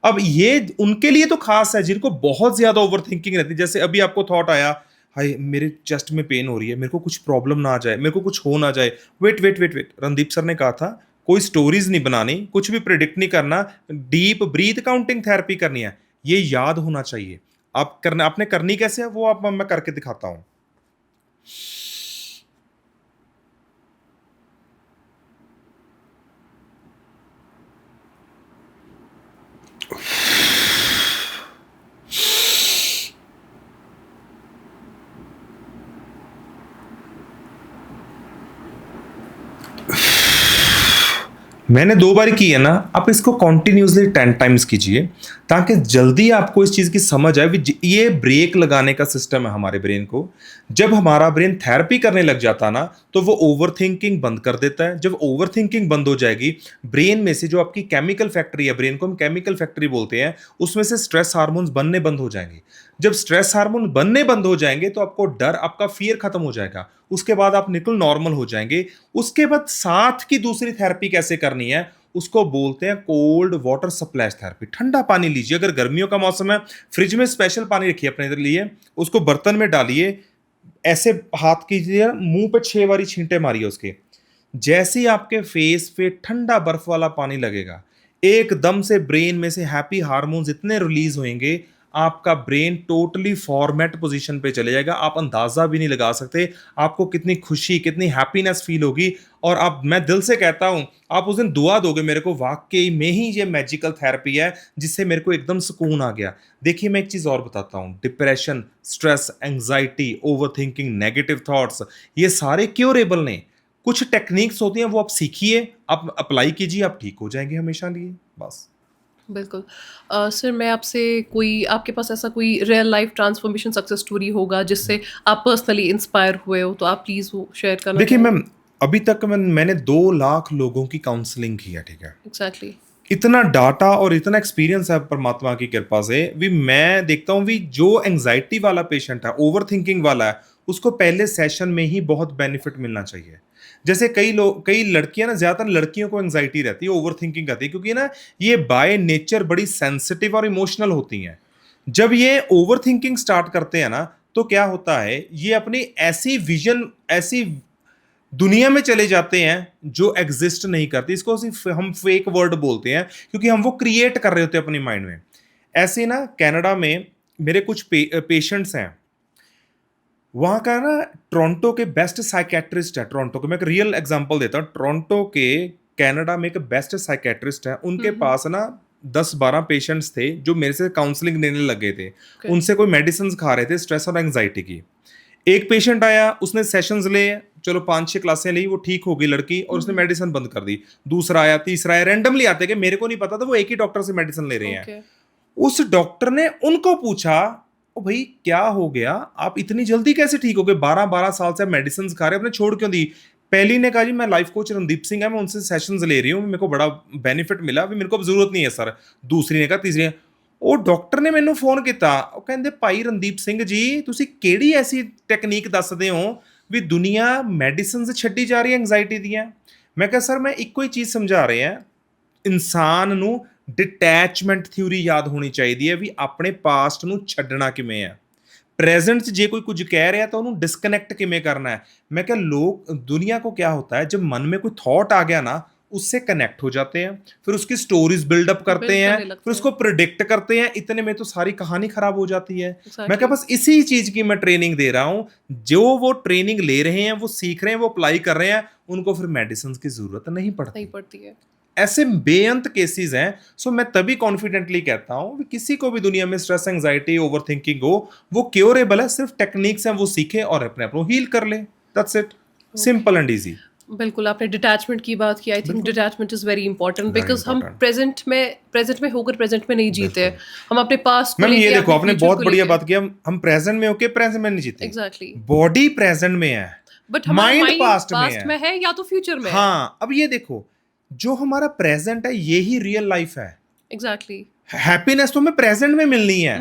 अब ये उनके लिए तो खास है जिनको बहुत ज्यादा ओवर थिंकिंग रहती है। जैसे अभी आपको थॉट आया, हाय मेरे चेस्ट में पेन हो रही है, मेरे को कुछ प्रॉब्लम ना आ जाए, मेरे को कुछ हो ना जाए। Wait wait wait wait, Randeep sir ने कहा था कोई स्टोरीज नहीं बनानी, कुछ भी प्रिडिक्ट नहीं करना, डीप ब्रीथ काउंटिंग थेरेपी करनी है। ये याद होना चाहिए। आप करना, आपने करनी कैसे है वो आप मैं करके दिखाता हूं। मैंने 2 बार की है ना, आप इसको कॉन्टिन्यूसली 10 टाइम्स कीजिए ताकि जल्दी आपको इस चीज की समझ आए। ये ब्रेक लगाने का सिस्टम है हमारे ब्रेन को। जब हमारा ब्रेन थेरेपी करने लग जाता ना, तो वो ओवर थिंकिंग बंद कर देता है। जब ओवर थिंकिंग बंद हो जाएगी, ब्रेन में से जो आपकी केमिकल फैक्ट्री है, ब्रेन को हम केमिकल फैक्ट्री बोलते हैं, उसमें से स्ट्रेस हार्मोन्स बनने बंद हो जाएंगे। जब स्ट्रेस हार्मोन बनने बंद हो जाएंगे तो आपको डर, आपका फियर खत्म हो जाएगा। उसके बाद आप निकल नॉर्मल हो जाएंगे। उसके बाद साथ की दूसरी थेरेपी कैसे करनी है, उसको बोलते हैं कोल्ड वाटर स्प्लैश थेरेपी। ठंडा पानी लीजिए, अगर गर्मियों का मौसम है, फ्रिज में स्पेशल पानी रखिए अपने लिए, उसको बर्तन में डालिए, ऐसे हाथ कीजिए, मुंह पे 6 बारी छींटे मारिए उसके। जैसे ही आपके फेस पे ठंडा बर्फ वाला पानी लगेगा, एकदम से ब्रेन में से हैप्पी हार्मोन्स इतने रिलीज होंगे, आपका ब्रेन टोटली फॉर्मेट पोजीशन पे चले जाएगा। आप अंदाजा भी नहीं लगा सकते आपको कितनी खुशी, कितनी हैप्पीनेस फील होगी। और अब मैं दिल से कहता हूं, आप उस दिन दुआ दोगे मेरे को, वाकई में ही ये मैजिकल थेरेपी है जिससे मेरे को एकदम सुकून आ गया। देखिए मैं एक चीज और बताता हूं, depression, stress, anxiety, over thinking, negative thoughts, ये सारे क्योरेबल नहीं। कुछ टेक्निक्स होती हैं, वो आप सीखिए, आप अप्लाई कीजिए, आप ठीक हो जाएंगे हमेशा लिए। बस। बिल्कुल। सर, मैं आपसे कोई, आपके पास ऐसा कोई real life transformation success story होगा जिससे आप पर्सनली इंस्पायर हुए हो, तो आप प्लीज़ वो शेयर करना देखिए चाहेंगे? मैम, अभी तक मैंने 2 लाख लोगों की काउंसलिंग की है, ठीक है। एग्जैक्टली। इतना डाटा और इतना एक्सपीरियंस है परमात्मा की कृपा से भी, मैं देखता हूँ भी जो एंजाइटी वाला पेशेंट है, ओवर थिंकिंग वाला है, उसको पहले सेशन में ही बहुत बेनिफिट मिलना चाहिए। जैसे कई लड़कियां ना, ज्यादातर लड़कियों को एंजाइटी रहती है, ओवर थिंकिंग रहती है, क्योंकि ना ये बाय नेचर बड़ी सेंसिटिव और इमोशनल होती हैं। जब ये ओवर थिंकिंग स्टार्ट करते हैं ना, तो क्या होता है, ये अपनी ऐसी दुनिया में चले जाते हैं जो एग्जिस्ट नहीं करती। इसको सिर्फ हम फेक वर्ड बोलते हैं, क्योंकि हम वो क्रिएट कर रहे होते हैं अपनी माइंड में। ऐसे ना कनाडा में मेरे कुछ पेशेंट्स हैं, वहां का ना टोरंटो के बेस्ट साइकेट्रिस्ट है। टोरंटो के, मैं एक रियल एग्जांपल देता हूँ, टोरंटो के कनाडा में एक बेस्ट साइकेट्रिस्ट है। उनके पास ना 10-12 पेशेंट्स थे जो मेरे से काउंसलिंग लेने लगे थे। उनसे कोई मेडिसिन खा रहे थे स्ट्रेस और एंजाइटी की। एक पेशेंट आया, उसने सेशंस लिए, चलो 5-6 क्लासें ली, वो ठीक हो गई लड़की, और उसने मेडिसिन बंद कर दी। दूसरा आया, तीसरा आया, रैंडमली आते कि मेरे को नहीं पता था वो एक ही डॉक्टर से मेडिसिन ले रहे हैं। उस डॉक्टर ने उनको पूछा, ओ भाई क्या हो गया, आप इतनी जल्दी कैसे ठीक हो गए? 12-12 साल से आप मेडिसिन खा रहे हो, आपने छोड़ क्यों दी? पहली ने कहा जी मैं लाइफ कोच रणदीप सिंह है, मैं उनसे सेशंस ले रही हूँ, मेरे को बड़ा बेनिफिट मिला, अभी मेरे को अब जरूरत नहीं है सर। दूसरी ने कहा, तीसरी ने, ਉਹ ਡਾਕਟਰ ਨੇ ਮੈਨੂੰ ਫੋਨ ਕੀਤਾ, ਉਹ ਕਹਿੰਦੇ ਭਾਈ ਰਣਦੀਪ ਸਿੰਘ ਜੀ ਤੁਸੀਂ ਕਿਹੜੀ ਐਸੀ ਟੈਕਨੀਕ ਦੱਸਦੇ ਹੋ ਵੀ ਦੁਨੀਆ ਮੈਡੀਸਿਨਸ ਛੱਡੀ ਜਾ ਰਹੀ ਹੈ ਐਂਗਜ਼ਾਇਟੀ ਦੀਆਂ। ਮੈਂ ਕਿਹਾ ਸਰ ਮੈਂ ਇੱਕੋ ਹੀ ਚੀਜ਼ ਸਮਝਾ ਰਿਹਾ, ਇਨਸਾਨ ਨੂੰ ਡਿਟੈਚਮੈਂਟ ਥਿਊਰੀ ਯਾਦ ਹੋਣੀ ਚਾਹੀਦੀ ਹੈ ਵੀ ਆਪਣੇ ਪਾਸਟ ਨੂੰ ਛੱਡਣਾ ਕਿਵੇਂ ਹੈ, प्रेजेंट से जे कोई कुछ कह रहा है तो उन्होंने डिस्कनेक्ट किमें करना है। मैं क्या, लोग दुनिया को क्या होता है, जब मन में कोई थॉट आ गया ना, उससे कनेक्ट हो जाते हैं, फिर उसकी स्टोरीज बिल्डअप करते हैं, फिर उसको प्रिडिक्ट करते हैं, इतने में तो सारी कहानी खराब हो जाती है। मैं क्या, बस इसी चीज की मैं ट्रेनिंग दे रहा हूं, जो वो ट्रेनिंग ले रहे हैं, वो सीख रहे हैं, वो अप्लाई कर रहे हैं, उनको फिर मेडिसिन की जरूरत नहीं पड़ती है। ऐसे बेअंत केसेस हैं। सो मैं तभी कॉन्फिडेंटली कहता हूं कि किसी को भी दुनिया में स्ट्रेस, एंजाइटी, ओवर थिंकिंग हो, वो क्योरेबल है, सिर्फ टेक्निक्स हैं, वो सीखे और अपने आप को हील कर ले। That's it, simple and easy. बिल्कुल, आपने डिटैचमेंट की बात की। I think detachment is very important, because हम प्रेजेंट में होकर प्रेजेंट में नहीं जीते। हम अपने पास को लेके, ये देखो आपने बहुत बढ़िया बात की, हम प्रेजेंट में होके प्रेजेंट में नहीं जीते। एग्जैक्टली। बॉडी प्रेजेंट में है, बट माइंड पास्ट में है या तो फ्यूचर में। हाँ, अब ये देखो, जो हमारा प्रेजेंट है यही रियल लाइफ है। एग्जैक्टली। हैप्पीनेस तो हमें प्रेजेंट में मिलनी है।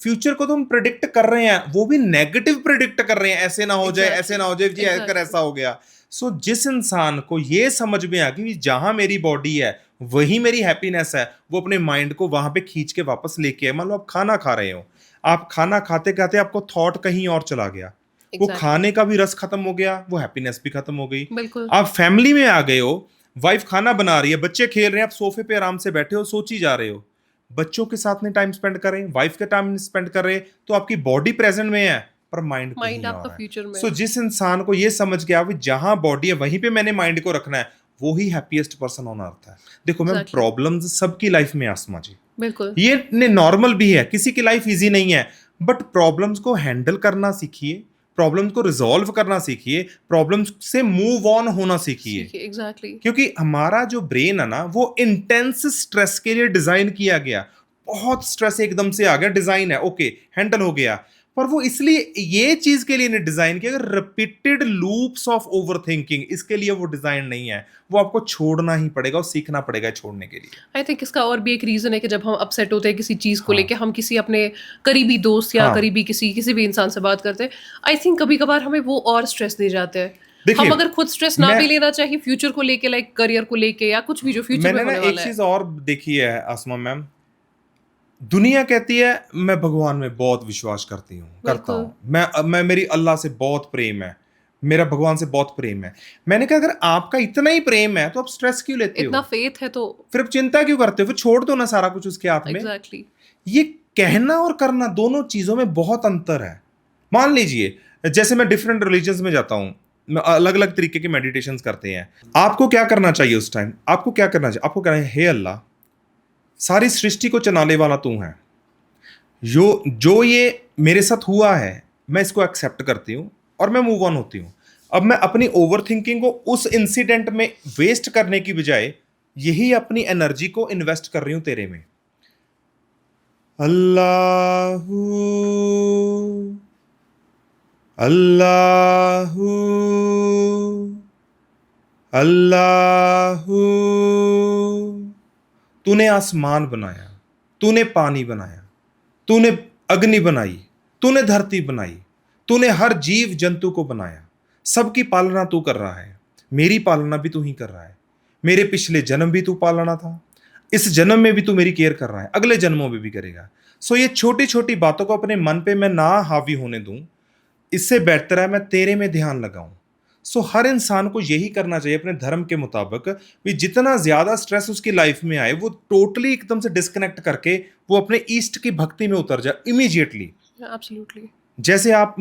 फ्यूचर को तो हम प्रिडिक्ट कर रहे हैं, वो भी नेगेटिव प्रिडिक्ट कर रहे हैं, ऐसे ना हो जाए, ऐसे ना हो जाए जी, अगर ऐसा हो गया। सो जिस इंसान को ये समझ में आ गई जहां मेरी बॉडी है वही मेरी हैप्पीनेस है, वो अपने माइंड को वहां पे खींच के वापस लेके आए। मान लो आप खाना खा रहे हो, आप खाना खाते खाते आपको थॉट कहीं और चला गया, वो खाने का भी रस खत्म हो गया, वो हैप्पीनेस भी खत्म हो गई। आप फैमिली में आ गए हो, वाइफ खाना बना रही है, बच्चे खेल रहे हैं, आप सोफे पे आराम से बैठे हो, सोची जा रहे हो, बच्चों के साथ में टाइम स्पेंड करें, वाइफ के टाइम स्पेंड कर रहे, तो आपकी बॉडी प्रेजेंट में है पर माइंड आपका फ्यूचर में। सो जिस इंसान को ये समझ गया कि जहां बॉडी है वहीं पे मैंने माइंड को रखना है, वो ही हैप्पीएस्ट पर्सन ऑन अर्थ है। देखो मैं, प्रॉब्लम्स सबकी लाइफ में आसमा जी, बिल्कुल ये नॉर्मल भी है, किसी की लाइफ इजी नहीं है, बट प्रॉब्लम्स को हैंडल करना सीखिए, प्रॉब्लम्स को रिजॉल्व करना सीखिए, प्रॉब्लम्स से मूव ऑन होना सीखिए। एग्जैक्टली। क्योंकि हमारा जो ब्रेन है ना, वो इंटेंस स्ट्रेस के लिए डिजाइन किया गया। बहुत स्ट्रेस एकदम से आ गया, डिजाइन है, ओके हैंडल हो गया, पर वो इसलिए ये चीज के लिए नहीं डिजाइन किया, रिपीटेड लूप्स ऑफ ओवरथिंकिंग, इसके लिए वो डिजाइन नहीं है। वो आपको छोड़ना ही पड़ेगा और सीखना पड़ेगा छोड़ने के लिए। आई थिंक इसका और भी एक रीजन है कि जब हम अपसेट होते हैं किसी चीज को लेके, हम किसी अपने करीबी दोस्त या करीबी किसी भी इंसान से बात करते हैं, आई थिंक कभी कभार हमें वो और स्ट्रेस दे जाते हैं। हम अगर खुद स्ट्रेस ना भी लेना चाहिए फ्यूचर को लेके, लाइक करियर को लेके या कुछ भी जो फ्यूचर में होने वाला है। एक चीज और देखी है आसमा मैम, दुनिया कहती है मैं भगवान में बहुत विश्वास करता हूँ, मैं मेरी अल्लाह से बहुत प्रेम है, मेरा भगवान से बहुत प्रेम है। मैंने कहा अगर आपका इतना ही प्रेम है तो आप स्ट्रेस क्यों लेते हो? इतना फेथ है तो फिर चिंता क्यों करते हो? फिर छोड़ दो ना सारा कुछ उसके हाथ में। एग्जैक्टली। ये कहना और करना, दोनों चीजों में बहुत अंतर है। मान लीजिए जैसे मैं डिफरेंट रिलीजन्स में जाता हूँ, अलग अलग तरीके के मेडिटेशन करते हैं। आपको क्या करना चाहिए उस टाइम? आपको क्या करना चाहिए? आपको कहना है, हे अल्लाह, सारी सृष्टि को चलाने वाला तू है, जो ये मेरे साथ हुआ है मैं इसको एक्सेप्ट करती हूँ और मैं मूव ऑन होती हूँ। अब मैं अपनी ओवर थिंकिंग को उस इंसिडेंट में वेस्ट करने की बजाय यही अपनी एनर्जी को इन्वेस्ट कर रही हूँ तेरे में। अल्लाहू अल्लाहू अल्लाहू, तूने आसमान बनाया, तूने पानी बनाया, तूने अग्नि बनाई, तूने धरती बनाई, तूने हर जीव जंतु को बनाया, सबकी पालना तू कर रहा है, मेरी पालना भी तू ही कर रहा है। मेरे पिछले जन्म भी तू पालना था, इस जन्म में भी तू मेरी केयर कर रहा है, अगले जन्मों में भी करेगा। सो ये छोटी छोटी बातों को अपने मन पे मैं ना हावी होने दूं, इससे बेहतर है मैं तेरे में ध्यान लगाऊं। सो हर इंसान को यही करना चाहिए अपने धर्म के मुताबिक भी, जितना ज्यादा स्ट्रेस उसकी लाइफ में आए वो टोटली एकदम से डिस्कनेक्ट करके वो अपने ईस्ट की भक्ति में उतर जाए इमीडिएटली। एब्सोल्युटली। जैसे आप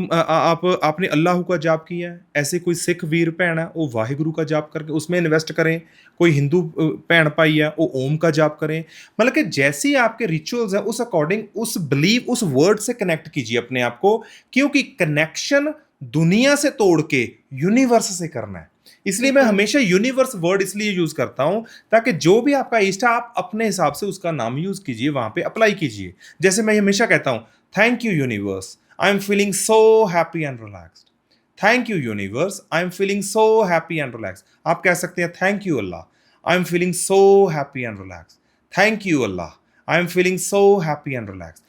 आपने अल्लाह का जाप किया है, ऐसे कोई सिख वीर भैन है वो वाहिगुरु का जाप करके उसमें इन्वेस्ट करें, कोई हिंदू भैन भाई है वो ओम का जाप करें। मतलब कि जैसे ही आपके रिचुअल्स हैं उस अकॉर्डिंग उस बिलीव उस वर्ड से कनेक्ट कीजिए अपने आप को, क्योंकि कनेक्शन दुनिया से तोड़ के यूनिवर्स से करना है। इसलिए मैं हमेशा यूनिवर्स वर्ड इसलिए यूज करता हूं ताकि जो भी आपका इष्ट है आप अपने हिसाब से उसका नाम यूज कीजिए, वहां पे अप्लाई कीजिए। जैसे मैं हमेशा कहता हूं, thank you universe, I am feeling so happy and relaxed. Thank you universe, I am feeling so happy and relaxed. आप कह सकते हैं thank you Allah, I am feeling so happy and relaxed. Thank you Allah, I am feeling so happy and relaxed.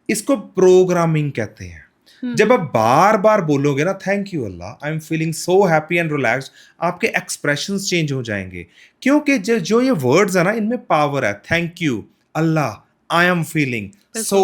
इसको प्रोग्रामिंग कहते हैं। जब आप बार बार बोलोगे ना thank you Allah, I am feeling so happy and relaxed, आपके एक्सप्रेशंस चेंज हो जाएंगे। क्योंकि जो ये वर्ड्स है ना इनमें पावर है। Thank you Allah, I am feeling so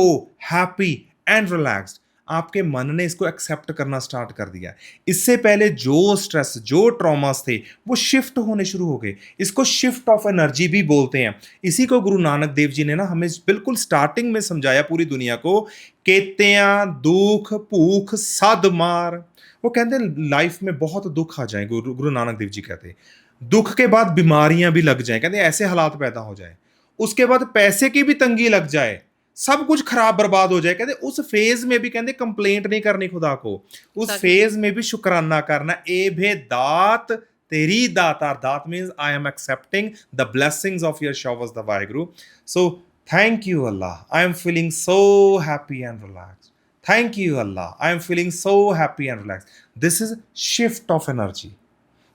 happy and relaxed, आपके मन ने इसको एक्सेप्ट करना स्टार्ट कर दिया। इससे पहले जो स्ट्रेस जो ट्रॉमास थे वो शिफ्ट होने शुरू हो गए। इसको शिफ्ट ऑफ एनर्जी भी बोलते हैं। इसी को गुरु नानक देव जी ने ना हमें बिल्कुल स्टार्टिंग में समझाया पूरी दुनिया को, केतियां दुख भूख सद मार। वो कहते हैं लाइफ में बहुत दुख आ जाए, गुरु नानक देव जी कहते हैं दुख के बाद बीमारियां भी लग जाए, कहते ऐसे हालात पैदा हो जाए, उसके बाद पैसे की भी तंगी लग जाए, सब कुछ खराब बर्बाद हो जाए, कहते उस फेज में भी कहते कंप्लेंट नहीं करनी खुदा को, उस फेज में भी शुक्राना करना। ए भे दात तेरी दाता, दात means I am accepting the blessings of your showers the Waheguru. So thank you Allah, I am feeling so happy and relaxed. Thank you Allah, I am feeling so happy and relaxed. This is shift of energy.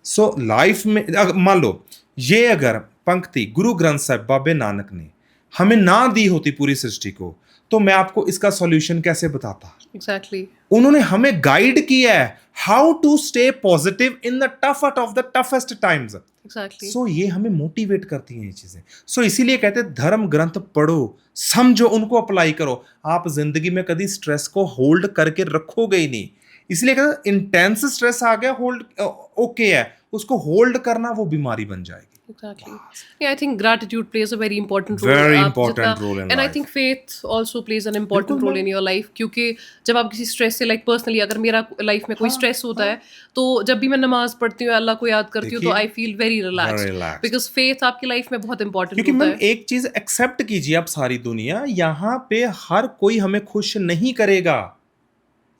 So life में मान लो ये अगर पंक्ति गुरु ग्रंथ साहिब बाबे नानक ने हमें ना दी होती पूरी सृष्टि को, तो मैं आपको इसका सॉल्यूशन कैसे बताता। एग्जैक्टली। उन्होंने हमें गाइड किया है how to stay positive in the toughest of the toughest times. Exactly. So ये हमें मोटिवेट करती हैं ये चीजें। सो इसीलिए कहते हैं धर्म ग्रंथ पढ़ो, समझो, उनको अप्लाई करो। आप जिंदगी में कभी स्ट्रेस को होल्ड करके रखोगे ही नहीं। इसलिए कहते इंटेंस स्ट्रेस आ गया, होल्ड ओके है, उसको होल्ड करना वो बीमारी बन जाएगी। Exactly. Yeah, I think gratitude plays a very important role. Very आप important जितना- role in and I life. think faith also plays an important बिल्कुल role in your life, क्योंकि जब आप किसी स्ट्रेस से like personally अगर मेरा लाइफ में कोई स्ट्रेस होता है तो जब भी मैं नमाज पढ़ती हूँ, अल्लाह को याद करती हूँ, तो I feel very relaxed, relaxed. Because faith आपकी लाइफ में बहुत इंपॉर्टेंट क्योंकि होता मैम है। एक चीज एक्सेप्ट कीजिए, आप सारी दुनिया यहाँ पे हर कोई हमें खुश नहीं करेगा।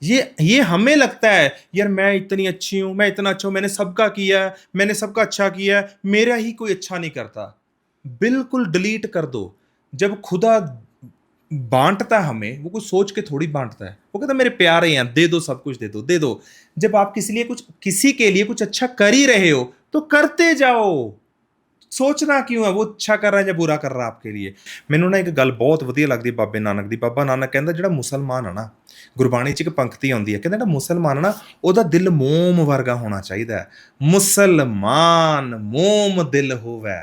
ये हमें लगता है यार मैं इतनी अच्छी हूं, मैं इतना अच्छा हूं, मैंने सबका किया है, मैंने सबका अच्छा किया है, मेरा ही कोई अच्छा नहीं करता। बिल्कुल डिलीट कर दो। जब खुदा बांटता है हमें, वो कुछ सोच के थोड़ी बांटता है, वो कहता है मेरे प्यारे हैं, दे दो, सब कुछ दे दो, दे दो। जब आप किसी के लिए कुछ अच्छा कर ही रहे हो तो करते जाओ। सोचना क्यों है वो अच्छा कर रहा है या बुरा कर रहा है आपके लिए। ਮੈਨੂੰ ਨਾ ਇੱਕ ਗੱਲ ਬਹੁਤ ਵਧੀਆ ਲੱਗਦੀ ਬਾਬੇ ਨਾਨਕ ਦੀ। ਬਾਬਾ ਨਾਨਕ ਕਹਿੰਦਾ ਜਿਹੜਾ ਮੁਸਲਮਾਨ ਆ ਨਾ, ਗੁਰਬਾਣੀ 'ਚ ਇੱਕ ਪੰਕਤੀ ਆਉਂਦੀ ਹੈ, ਕਹਿੰਦਾ ਜਿਹੜਾ ਮੁਸਲਮਾਨ ਆ ਨਾ ਉਹਦਾ ਦਿਲ ਮੋਮ ਵਰਗਾ ਹੋਣਾ ਚਾਹੀਦਾ ਹੈ। ਮੁਸਲਮਾਨ ਮੋਮ ਦਿਲ ਹੋਵੇ,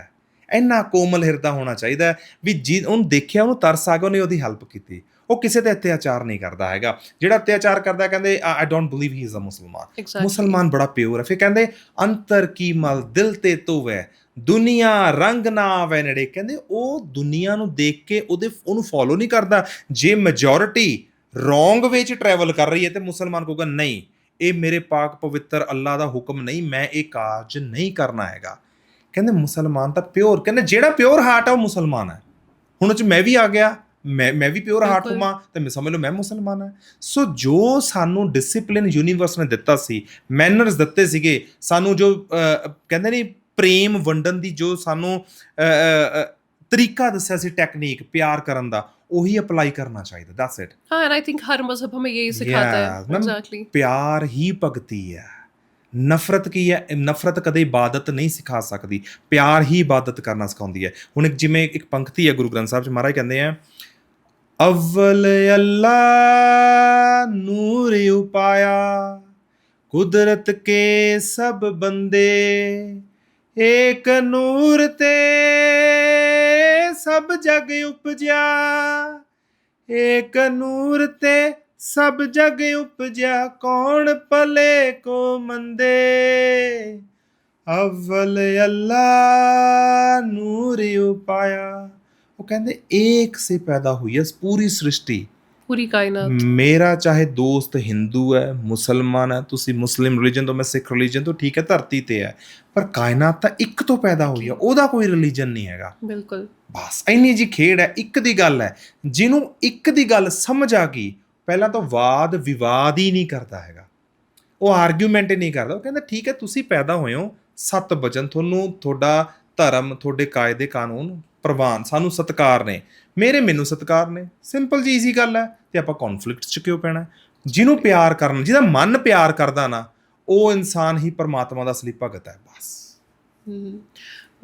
ਇੰਨਾ ਕੋਮਲ ਹਿਰਦਾ ਹੋਣਾ ਚਾਹੀਦਾ ਹੈ ਵੀ ਜੀ ਉਹਨੂੰ ਦੇਖਿਆ ਉਹਨੂੰ ਤਰਸ ਆ ਗਿਆ, ਉਹਨੇ ਉਹਦੀ ਹੈਲਪ ਕੀਤੀ। ਉਹ ਕਿਸੇ ਤੇ ਅਤਿਆਚਾਰ ਨਹੀਂ ਕਰਦਾ ਹੈਗਾ। ਜਿਹੜਾ ਅਤਿਆਚਾਰ ਕਰਦਾ ਕਹਿੰਦੇ I don't believe he is a ਮੁਸਲਮਾਨ। ਮੁਸਲਮਾਨ ਬੜਾ ਪਿਓਰ ਹੈ। ਫਿਰ ਕਹਿੰਦੇ ਅੰਤਰ ਕੀ ਮਲ ਦਿਲ ਤੇ ਧੋਵੇ, ਦੁਨੀਆ ਰੰਗ ਨਾ ਆਵੇ ਨੇੜੇ। ਕਹਿੰਦੇ ਉਹ ਦੁਨੀਆ ਨੂੰ ਦੇਖ ਕੇ ਉਹਨੂੰ ਫੋਲੋ ਨਹੀਂ ਕਰਦਾ। ਜੇ ਮੈਜੋਰਿਟੀ ਰੋਂਗ ਵੇ 'ਚ ਟਰੈਵਲ ਕਰ ਰਹੀ ਹੈ ਤੇ ਮੁਸਲਮਾਨ ਕਹੂਗਾ ਨਹੀਂ, ਇਹ ਮੇਰੇ ਪਾਕ ਪਵਿੱਤਰ ਅੱਲਾ ਦਾ ਹੁਕਮ ਨਹੀਂ, ਮੈਂ ਇਹ ਕਾਰਜ ਨਹੀਂ ਕਰਨਾ ਹੈਗਾ। ਕਹਿੰਦੇ ਮੁਸਲਮਾਨ ਤਾਂ ਪਿਓਰ, ਕਹਿੰਦੇ ਜਿਹੜਾ ਪਿਓਰ ਹਾਰਟ ਆ ਉਹ ਮੁਸਲਮਾਨ ਹੈ। ਹੁਣ ਉਹ 'ਚ ਮੈਂ ਵੀ ਆ ਗਿਆ, ਮੈਂ ਵੀ ਪਿਓਰ ਹਾਰਟ ਹੋਵਾਂ ਤੇ ਮੈਂ ਸਮਝ ਲਓ ਮੈਂ ਮੁਸਲਮਾਨ ਹਾਂ। ਸੋ ਜੋ ਸਾਨੂੰ ਡਿਸਿਪਲਿਨ ਯੂਨੀਵਰਸ ਨੇ ਦਿੱਤਾ ਸੀ, ਮੈਨਰਸ ਦਿੱਤੇ ਸੀਗੇ ਸਾਨੂੰ, ਜੋ ਕਹਿੰਦੇ ਨਹੀਂ ਪ੍ਰੇਮ ਵੰਡਣ ਦੀ ਜੋ ਸਾਨੂੰ ਤਰੀਕਾ ਦੱਸਿਆ ਸੀ, ਟੈਕਨੀਕ ਪਿਆਰ ਕਰਨ ਦਾ, ਉਹੀ ਅਪਲਾਈ ਕਰਨਾ ਚਾਹੀਦਾ। That's it. हाँ, and I think हर मजहब हमें यही सिखाता है। Exactly. प्यार ही भगती है। ਨਫ਼ਰਤ ਕੀ ਹੈ? ਨਫ਼ਰਤ ਕਦੇ ਇਬਾਦਤ ਨਹੀਂ ਸਿਖਾ ਸਕਦੀ, ਪਿਆਰ ਹੀ ਇਬਾਦਤ ਕਰਨਾ ਸਿਖਾਉਂਦੀ ਹੈ। ਹੁਣ ਜਿਵੇਂ ਇੱਕ ਪੰਕਤੀ ਹੈ ਗੁਰੂ ਗ੍ਰੰਥ ਸਾਹਿਬ 'ਚ, ਮਹਾਰਾਜ ਕਹਿੰਦੇ ਆ, ਅਵਲ ਅੱਲਾ ਨੂਰ ਉਪਾਇਆ, ਕੁਦਰਤ ਕੇ ਸਭ ਬੰਦੇ, ਏਕ ਨੂਰ ਤੇ ਸਭ ਜਗ ਉਪਜਿਆ, ਏਕ ਨੂਰ ਤੇ ਸਭ ਜਗ ਉਪਜਿਆ, ਕੌਣ ਭਲੇ ਕੋ ਮੰਦੇ, ਅਵਲ ਅੱਲਾ ਨੂਰ ਉਪਾਇਆ। ਉਹ ਕਹਿੰਦੇ ਏਕ ਸੇ ਪੈਦਾ हुई है पूरी सृष्टि, पूरी कायनात। मेरा चाहे दोस्त हिंदू है, मुसलमान है, ਤੁਸੀਂ ਮੁਸਲਿਮ ਰਿਲੀਜਨ ਤੋਂ, ਮੈਂ ਸਿੱਖ ਰਿਲੀਜਨ ਤੋਂ, ਠੀਕ ਹੈ, ਧਰਤੀ ਤੇ ਹੈ, ਪਰ ਕਾਇਨਾਤ ਤਾਂ ਇੱਕ ਤੋਂ ਪੈਦਾ ਹੋਈ ਆ, ਉਹਦਾ ਕੋਈ ਰਿਲੀਜਨ ਨਹੀਂ ਹੈਗਾ। ਬਿਲਕੁਲ। ਬਸ ਇੰਨੀ ਜੀ ਖੇਡ ਹੈ, ਇੱਕ ਦੀ ਗੱਲ ਹੈ। ਜਿਹਨੂੰ ਇੱਕ ਦੀ ਗੱਲ ਸਮਝ ਆ ਗਈ, ਪਹਿਲਾਂ ਤਾਂ ਵਾਦ ਵਿਵਾਦ ਹੀ ਨਹੀਂ ਕਰਦਾ ਹੈਗਾ, ਉਹ ਆਰਗੂਮੈਂਟ ਹੀ ਨਹੀਂ ਕਰਦਾ। ਉਹ ਕਹਿੰਦਾ ਠੀਕ ਹੈ, ਤੁਸੀਂ ਪੈਦਾ ਹੋਏ ਹੋ, 7 ਵਚਨ ਤੁਹਾਨੂੰ, ਤੁਹਾਡਾ ਧਰਮ, ਤੁਹਾਡੇ ਕਾਇਦੇ ਕਾਨੂੰਨ ਪ੍ਰਵਾਨ, ਸਾਨੂੰ ਸਤਿਕਾਰ ਨੇ, ਮੈਨੂੰ ਸਤਿਕਾਰ ਨੇ, ਸਿੰਪਲ ਜੀ ਈਜ਼ੀ ਗੱਲ ਹੈ। ਤੇ ਆਪਾਂ ਕੌਨਫਲਿਕਟ 'ਚ ਕਿਉਂ ਪੈਣਾ? ਜਿਹਨੂੰ ਪਿਆਰ ਕਰਨ, ਜਿਹਦਾ ਮਨ ਪਿਆਰ ਕਰਦਾ ਨਾ, ਉਹ ਇਨਸਾਨ ਹੀ ਪਰਮਾਤਮਾ ਦਾ ਅਸਲੀ ਭਗਤ ਹੈ। बस।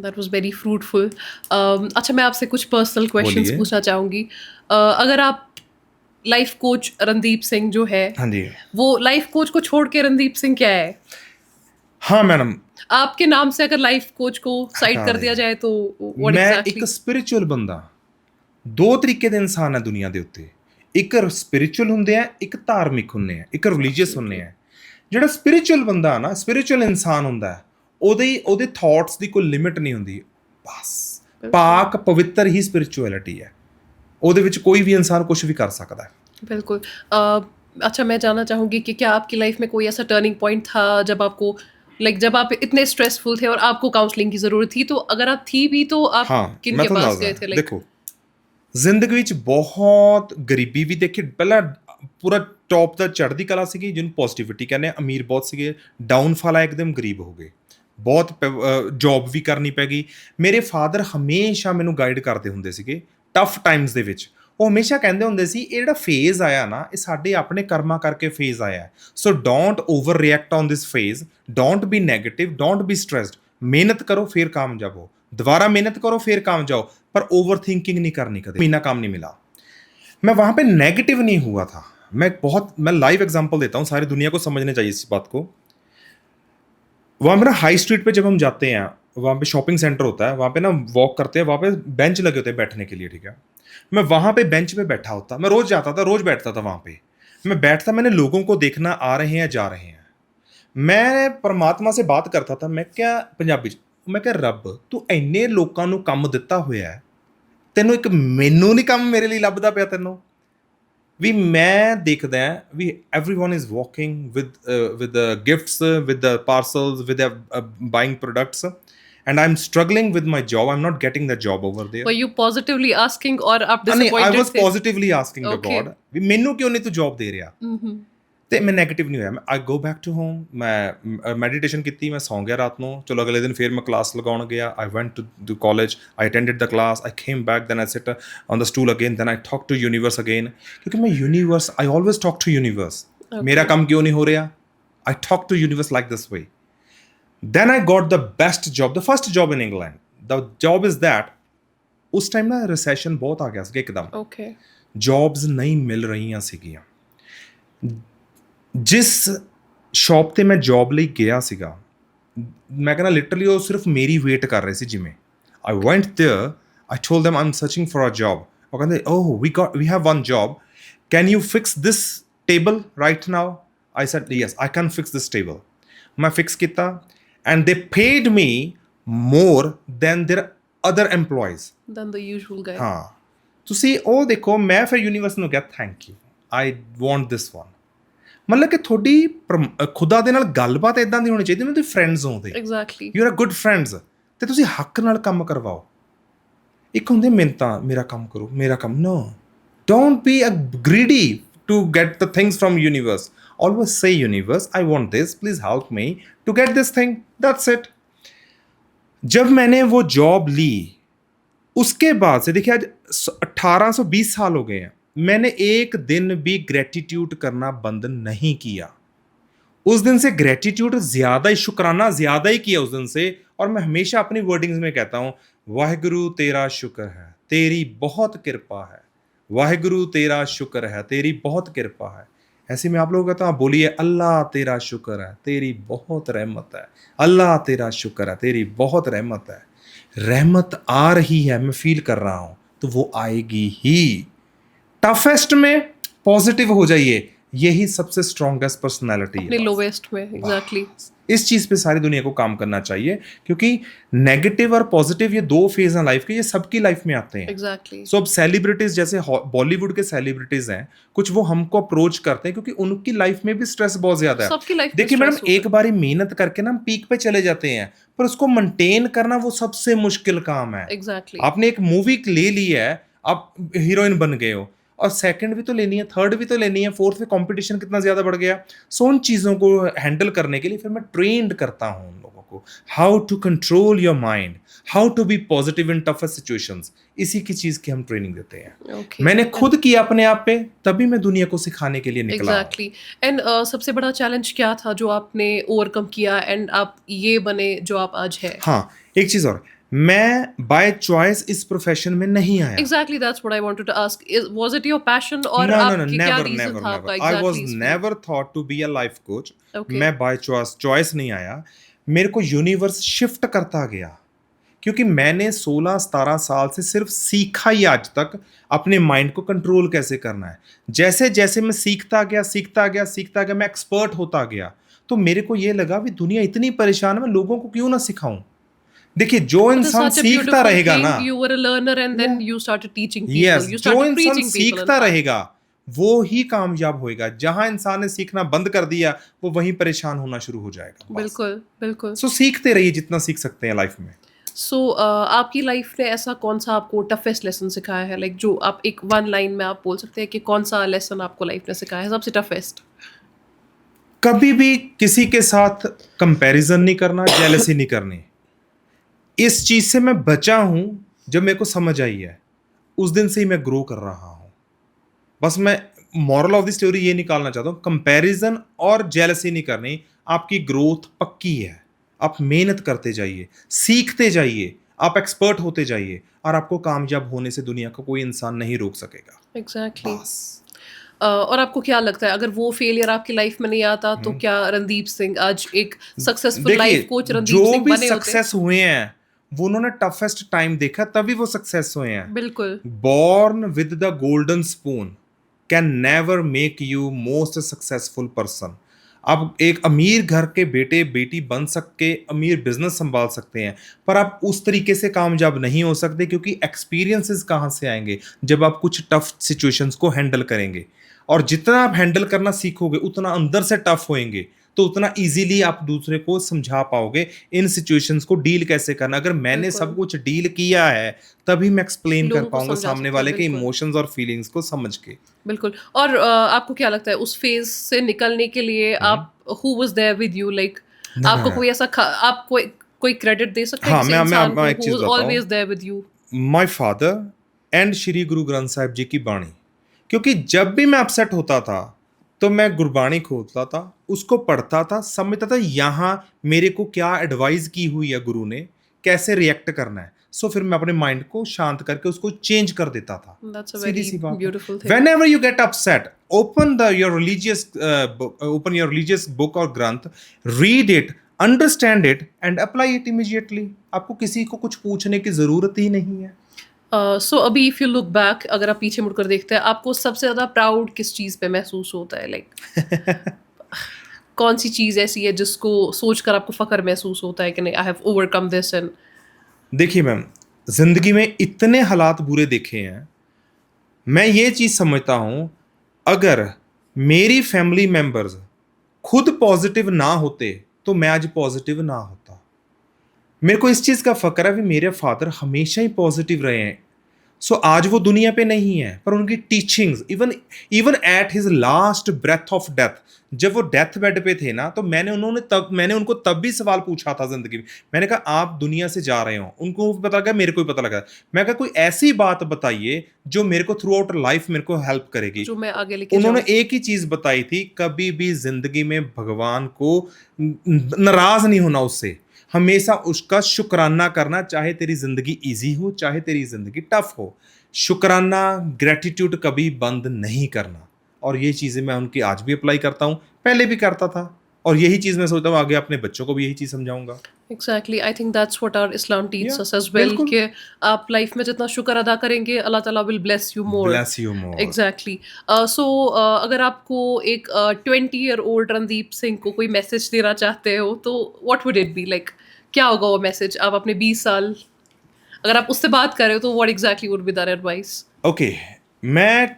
That was very fruitful. अच्छा, मैं आपसे कुछ पर्सनल क्वेश्चंस बोलिए। पूछना चाहूँगी। अगर आप लाइफ कोच रणदीप सिंह जो है, हाँ जी। वो लाइफ कोच को छोड़ के रणदीप सिंह क्या है? हाँ मैडम, आपके नाम से अगर लाइफ कोच को साइड हटा कर दिया दिया। जाए तो what ਮੈਂ exactly? ਇੱਕ ਸਪਿਰਿਚੁਅਲ ਬੰਦਾ। ਦੋ ਤਰੀਕੇ ਦੇ ਇਨਸਾਨ ਹੈ ਦੁਨੀਆ ਦੇ ਉੱਤੇ, ਇੱਕ ਸਪਿਰਿਚੁਅਲ ਹੁੰਦੇ ਆ, ਇੱਕ ਧਾਰਮਿਕ ਹੁੰਦੇ ਆ, ਇੱਕ ਰਿਲੀਜੀਅਸ ਹੁੰਦੇ ਆ। ਜਿਹੜਾ ਸਪਿਰਿਚੁਅਲ ਬੰਦਾ ਨਾ, ਸਪਿਰਿਚੁਅਲ ਇਨਸਾਨ ਹੁੰਦਾ ਹੈ, ਉਹਦੇ ਥਾਟਸ ਦੀ ਕੋਈ ਲਿਮਿਟ ਨਹੀਂ ਹੁੰਦੀ। ਬਸ ਪਾਕ ਪਵਿੱਤਰ ਹੀ ਸਪਿਰਿਚੁਅਲਿਟੀ है, ਉਹਦੇ ਵਿੱਚ ਕੋਈ ਵੀ ਇਨਸਾਨ ਕੁਝ ਵੀ ਕਰ ਸਕਦਾ ਹੈ। बिल्कुल। अच्छा, मैं जानना चाहूँगी कि क्या आपकी लाइफ में कोई ऐसा टर्निंग पॉइंट था जब आपको, जब आप इतने स्ट्रेसफुल थे और आपको काउंसलिंग की ज़रूरत थी, तो अगर आप थी भी तो आप हाँ, किन मैं के ਤੁਹਾਨੂੰ पास गए ਦੱਸਦਾ। थे? ਦੇਖੋ, ਜ਼ਿੰਦਗੀ ਵਿੱਚ ਬਹੁਤ ਗਰੀਬੀ ਵੀ ਦੇਖੀ। ਪਹਿਲਾਂ ਪੂਰਾ ਟੌਪ ਦਾ ਚੜ੍ਹਦੀ ਕਲਾ ਸੀਗੀ, ਜਿਹਨੂੰ ਪੋਜ਼ਿਟਿਵਿਟੀ ਕਹਿੰਦੇ ਆ, ਅਮੀਰ ਬਹੁਤ ਸੀਗੇ। ਡਾਊਨਫਾਲ ਆ, ਇੱਕਦਮ ਗਰੀਬ ਹੋ ਗਏ, ਬਹੁਤ ਜੌਬ ਵੀ ਕਰਨੀ ਪੈ ਗਈ। ਮੇਰੇ ਫਾਦਰ ਹਮੇਸ਼ਾ ਮੈਨੂੰ ਗਾਈਡ ਕਰਦੇ ਹੁੰਦੇ ਸੀਗੇ ਟਫ ਟਾਈਮਸ ਦੇ ਵਿੱਚ। ਉਹ ਹਮੇਸ਼ਾ ਕਹਿੰਦੇ ਹੁੰਦੇ ਸੀ, ਇਹ ਜਿਹੜਾ ਫੇਜ਼ ਆਇਆ ਨਾ, ਇਹ ਸਾਡੇ ਆਪਣੇ ਕਰਮਾਂ ਕਰਕੇ ਫੇਜ਼ ਆਇਆ, so don't overreact on this phase, don't be negative, don't be stressed, ਮਿਹਨਤ ਕਰੋ फिर कामयाब हो, दोबारा मेहनत करो फिर कामयाब हो, पर ओवर थिंकिंग नहीं करनी। कभी महीना काम नहीं मिला, मैं वहाँ पे नेगेटिव नहीं हुआ था। मैं लाइव एग्जांपल देता हूँ, सारी दुनिया को समझने चाहिए इस बात को। वहाँ पे ना हाई स्ट्रीट पे जब हम जाते हैं, वहाँ पे शॉपिंग सेंटर होता है, वहाँ पे ना वॉक करते हैं, वहाँ पे बेंच लगे होते हैं बैठने के लिए, ठीक है। मैं वहाँ पे बेंच पे बैठा होता, मैं रोज़ जाता था, रोज़ बैठता था वहाँ पे। मैं बैठता, मैंने लोगों को देखना, आ रहे हैं जा रहे हैं। मैं परमात्मा से बात करता था, मैं क्या पंजाबी 'ਚ, मैं क्या रब तू ਇੰਨੇ ਲੋਕਾਂ ਨੂੰ ਕੰਮ ਦਿੱਤਾ ਹੋਇਆ ਹੈ, ਤੈਨੂੰ ਇੱਕ ਮੈਨੂੰ ਨਹੀਂ ਕੰਮ ਮੇਰੇ ਲਈ ਲੱਭਦਾ ਪਿਆ ਤੈਨੂੰ? ਵੀ ਮੈਂ ਦੇਖਦਾ ਵੀ everyone is walking with the gifts, with the parcels, with the buying products, and I'm struggling with my job. I'm not getting the job over there. Were you positively asking or आप नहीं, I disappointed was थे? positively asking the Okay. God ਵੀ ਮੈਨੂੰ ਕਿਉਂ ਨਹੀਂ ਤੂੰ ਜੌਬ ਦੇ ਰਿਹਾ? ਤੇ ਮੈਂ ਨੈਗੇਟਿਵ ਨਹੀਂ ਹੋਇਆ। ਮੈਂ ਆਈ ਗੋ ਬੈਕ ਟੂ ਹੋਮ, ਮੈਂ ਮੈਡੀਟੇਸ਼ਨ ਕੀਤੀ, ਮੈਂ ਸੌਂ ਗਿਆ ਰਾਤ ਨੂੰ। ਚਲੋ ਅਗਲੇ ਦਿਨ ਫਿਰ ਮੈਂ ਕਲਾਸ ਲਗਾਉਣ ਗਿਆ। I went to college, I attended the class, I came back, then I sit on the stool again, then I talk to universe again, ਕਿਉਂਕਿ ਮੈਂ universe, I always talk to universe. ਮੇਰਾ ਕੰਮ ਕਿਉਂ ਨਹੀਂ ਹੋ ਰਿਹਾ? I talk to universe like this way. Then I got the best job, the first job in England. The job is that, ਉਸ ਟਾਈਮ ਨਾ ਰਿਸੈਸ਼ਨ ਬਹੁਤ ਆ ਗਿਆ ਸੀਗਾ ਇੱਕਦਮ, Okay. ਜੌਬਸ ਨਹੀਂ ਮਿਲ ਰਹੀਆਂ ਸੀਗੀਆਂ। ਜਿਸ ਸ਼ੌਪ 'ਤੇ ਮੈਂ ਜੌਬ ਲਈ ਗਿਆ ਸੀਗਾ, ਮੈਂ ਕਹਿੰਦਾ ਲਿਟਰਲੀ ਉਹ ਸਿਰਫ ਮੇਰੀ ਵੇਟ ਕਰ ਰਹੇ ਸੀ। ਜਿਵੇਂ I went there, I told them I am searching for a job. ਉਹ ਕਹਿੰਦੇ oh we have one job, can you fix this table right now? I said yes, I can fix this table. ਮੈਂ ਫਿਕਸ ਕੀਤਾ and they paid me more than their other employees. Than the usual guy. ਹਾਂ, ਤੁਸੀਂ ਉਹ ਦੇਖੋ। ਮੈਂ ਫਿਰ ਯੂਨੀਵਰਸ ਨੂੰ ਕਿਹਾ thank you, I want this one. ਮਤਲਬ ਕਿ ਤੁਹਾਡੀ ਖੁਦਾ ਦੇ ਨਾਲ ਗੱਲਬਾਤ ਇਦਾਂ ਦੀ ਹੋਣੀ ਚਾਹੀਦੀ, ਮੈਂ ਤੁਸੀਂ ਫਰੈਂਡਸ ਹੋ ਤੇ Exactly. You are good friends, ਤੇ ਤੁਸੀਂ ਹੱਕ ਨਾਲ ਕੰਮ ਕਰਵਾਓ। ਇੱਕ ਹੁੰਦੇ ਮਿੰਨਤਾਂ, ਮੇਰਾ ਕੰਮ ਕਰੋ, ਮੇਰਾ ਕੰਮ। No, don't be a greedy to get the things from universe. Always से universe, I want this, please help me to get this thing, that's it. जब मैंने वो जॉब ली, उसके बाद से देखिए आज 1820 साल हो गए हैं, मैंने एक दिन भी ग्रेटिट्यूड करना बंद नहीं किया। उस दिन से ग्रेटिट्यूड ज्यादा ही, शुक्राना ज्यादा ही किया उस दिन से। और मैं हमेशा अपनी वर्डिंग्स में कहता हूँ, वाहिगुरु तेरा शुक्र है, तेरी बहुत कृपा है, वाहिगुरु तेरा शुक्र है, तेरी बहुत कृपा है। ऐसे में आप लोग कहते हैं, आप बोलिए अल्लाह तेरा शुक्र है, तेरी बहुत रहमत है, अल्लाह तेरा शुक्र है, तेरी बहुत रहमत है। रहमत आ रही है, मैं फील कर रहा हूं, तो वो आएगी ही। टफेस्ट में पॉजिटिव हो जाइए, यही सबसे स्ट्रॉन्गेस्ट पर्सनैलिटी है अपने बस। लोवेस्ट में, एग्जैक्टली। इस चीज पे सारी दुनिया को काम करना चाहिए, क्योंकि नेगेटिव और पॉजिटिव ये दो फेज हैं लाइफ के, ये सबकी लाइफ में आते हैं। एग्जैक्टली। सो अब सेलिब्रिटीज, जैसे बॉलीवुड के सेलिब्रिटीज हैं, कुछ वो हमको अप्रोच करते हैं क्योंकि उनकी लाइफ में भी स्ट्रेस बहुत ज्यादा है। सबकी लाइफ में देखिए मैडम, stress होता एक बारी मेहनत करके ना हम पीक पे चले जाते हैं, पर उसको मेंटेन करना वो सबसे मुश्किल काम है। है। एग्जैक्टली। आपने एक मूवी ले ली है, आप हीरोइन बन गए हो, और सेकंड भी तो लेनी है, थर्ड भी तो लेनी है, फोर्थ में कंपटीशन कितना ज्यादा बढ़ गया। सो उन चीजों को हैंडल करने के लिए फिर मैं ट्रेंड करता हूं उन लोगों को, how to control your mind, how to be positive in toughest situations. इसी की चीज की हम ट्रेनिंग देते हैं। Okay. मैंने खुद किया अपने आप पे, तभी मैं दुनिया को सिखाने के लिए निकला हूं। एग्जैक्टली। एंड सबसे बड़ा चैलेंज क्या था जो आपने ओवरकम किया एंड आप ये बने जो आप आज है? हाँ, एक चीज और, मैं बाय चॉइस इस प्रोफेशन में नहीं आया। Exactly, that's what I wanted to ask. Was it your passion और No, no, no, आपकी क्या never, रीजन never, था never. आपका I was exactly? never thought to be a life coach. Okay. मैं बाय चॉइस नहीं आया, मेरे को यूनिवर्स शिफ्ट करता गया, क्योंकि मैंने 16-17 साल से सिर्फ सीखा ही आज तक अपने माइंड को कंट्रोल कैसे करना है। जैसे जैसे मैं सीखता गया, मैं एक्सपर्ट होता गया, तो मेरे को ये लगा भी दुनिया इतनी परेशान है, मैं लोगों को क्यों ना सिखाऊं। देखिए, जो इंसान सीखता रहेगा ना, you were a learner and then you started teaching people. Yes, You जो started इंसान preaching people. सीखता रहेगा वो ही कामयाब होएगा। जहां इंसान ने सीखना बंद कर दिया, वो वहीं परेशान होना शुरू हो जाएगा। बिल्कुल, बिल्कुल। सो सीखते रहिए जितना सीख सकते हैं लाइफ में। सो आपकी लाइफ ने ऐसा कौन सा आपको टफेस्ट लेसन सिखाया है, लाइक जो आप एक वन लाइन में आप बोल सकते हैं कि कौन सा लेसन आपको लाइफ ने सिखाया है सबसे टफेस्ट? कभी भी किसी के साथ कंपैरिजन नहीं करना, जेलसी नहीं करनी। इस चीज से मैं बचा हूं, जब मेरे को समझ आई है, उस दिन से ही मैं ग्रो कर रहा हूं। बस मैं मॉरल ऑफ द स्टोरी ये निकालना चाहता हूं, कंपैरिजन और जेलसी नहीं करनी, आपकी ग्रोथ पक्की है। आप मेहनत करते जाइए, सीखते जाइए, आप एक्सपर्ट होते जाइए, और आपको कामयाब होने से दुनिया का कोई इंसान नहीं रोक सकेगा। एग्जैक्टली। बस। और आपको क्या लगता है अगर वो फेलियर आपकी लाइफ में नहीं आता तो क्या रणदीप सिंह आज एक सक्सेसफुल लाइफ कोच रणदीप जो सिंह भी बने होते? सक्सेस हुए हैं, वो उन्होंने टफेस्ट टाइम देखा, तभी वो सक्सेस हुए हैं। बिल्कुल। Born with the golden spoon can never make you most successful person. आप एक अमीर घर के बेटे बेटी बन सकते, अमीर बिजनेस संभाल सकते हैं, पर आप उस तरीके से कामयाब नहीं हो सकते, क्योंकि एक्सपीरियंसेस कहाँ से आएंगे जब आप कुछ टफ सिचुएशंस को हैंडल करेंगे। और जितना आप हैंडल करना सीखोगे, उतना अंदर से टफ होएंगे, तो उतना इजीली आप दूसरे को समझा पाओगे इन सिचुएशंस को डील कैसे करना। अगर मैंने बिल्कुल। सब कुछ डील किया है, तभी मैं एक्सप्लेन कर लोगों को पाऊंगा समझा सामने सकते वाले हैं, के बिल्कुल। इमोशंस और फीलिंग्स को समझ के। बिल्कुल। और आपको क्या लगता है उस फेज से निकलने के लिए आप who was there with you, like ना, आपको ना, कोई ऐसा आप कोई क्रेडिट दे सकते हैं हाँ, किसी मैं इंसान मैं एक को चीज हु वाज बताऊं, always there with you? My father and Shri Guru Granth Sahib जी की बाणी। क्योंकि जब भी मैं अपसेट होता था, तो मैं गुरबाणी खोलता था, उसको पढ़ता था, समझता था यहाँ मेरे को क्या एडवाइस की हुई है गुरु ने, कैसे रिएक्ट करना है। सो फिर मैं अपने माइंड को शांत करके उसको चेंज कर देता था। That's a सीधी very सी बात। beautiful thing. Whenever you get upset, open your religious book or ग्रंथ, read it, understand it and apply it immediately. आपको किसी को कुछ पूछने की जरूरत ही नहीं है। सो अभी इफ यू लुक बैक, अगर आप पीछे मुड़कर देखते हैं, आपको सबसे ज्यादा प्राउड किस चीज पे महसूस होता है, लाइक कौन सी चीज ऐसी है जिसको सोचकर आपको फख्र महसूस होता है कि नहीं, I have overcome this? And देखिए मैम, जिंदगी में इतने हालात बुरे देखे हैं, मैं ये चीज समझता हूं, अगर मेरी फैमिली मेंबर्स खुद पॉजिटिव ना होते, तो मैं आज पॉजिटिव ना होता। मेरे को इस चीज का फक्र है कि मेरे फादर हमेशा ही पॉजिटिव रहे हैं। सो आज वो दुनिया पे नहीं है, पर उनकी teachings even even at his last breath of death, जब वो डेथ बेड पे थे ना, तो मैंने उनको तब भी सवाल पूछा था जिंदगी में। मैंने कहा आप दुनिया से जा रहे हो, उनको भी पता लगा, मेरे को भी पता लगा। मैं कहा कोई ऐसी बात बताइए जो मेरे को थ्रू आउट लाइफ मेरे को हेल्प करेगी, जो मैं आगे लेके उन्होंने जाऊं। एक ही चीज बताई थी, कभी भी जिंदगी में भगवान को नाराज नहीं होना उससे, हमेशा उसका शुक्राना करना, चाहे तेरी जिंदगी इजी हो चाहे तेरी जिंदगी टफ हो, शुक्राना ग्रेटिट्यूड कभी बंद नहीं करना। और ये चीजें मैं उनकी आज भी अप्लाई करता हूँ, पहले भी करता था, और यही चीज मैं सोचता हूँ आगे अपने बच्चों को भी यही चीज समझाऊंगा। Exactly, I think that's what our Islam या टीच अस एज वेल, बिल्कुल, कि आप लाइफ में जितना शुक्र अदा करेंगे अल्लाह ताला will bless you more. Bless you more. Exactly. So अगर आपको एक 20 ईयर ओल्ड रणदीप सिंह को कोई मैसेज देना चाहते हो तो what would it be like? क्या होगा वो मैसेज? आप अपने 20 साल, अगर आप उससे बात कर रहे हो तो what exactly would be that advice? Okay, मैं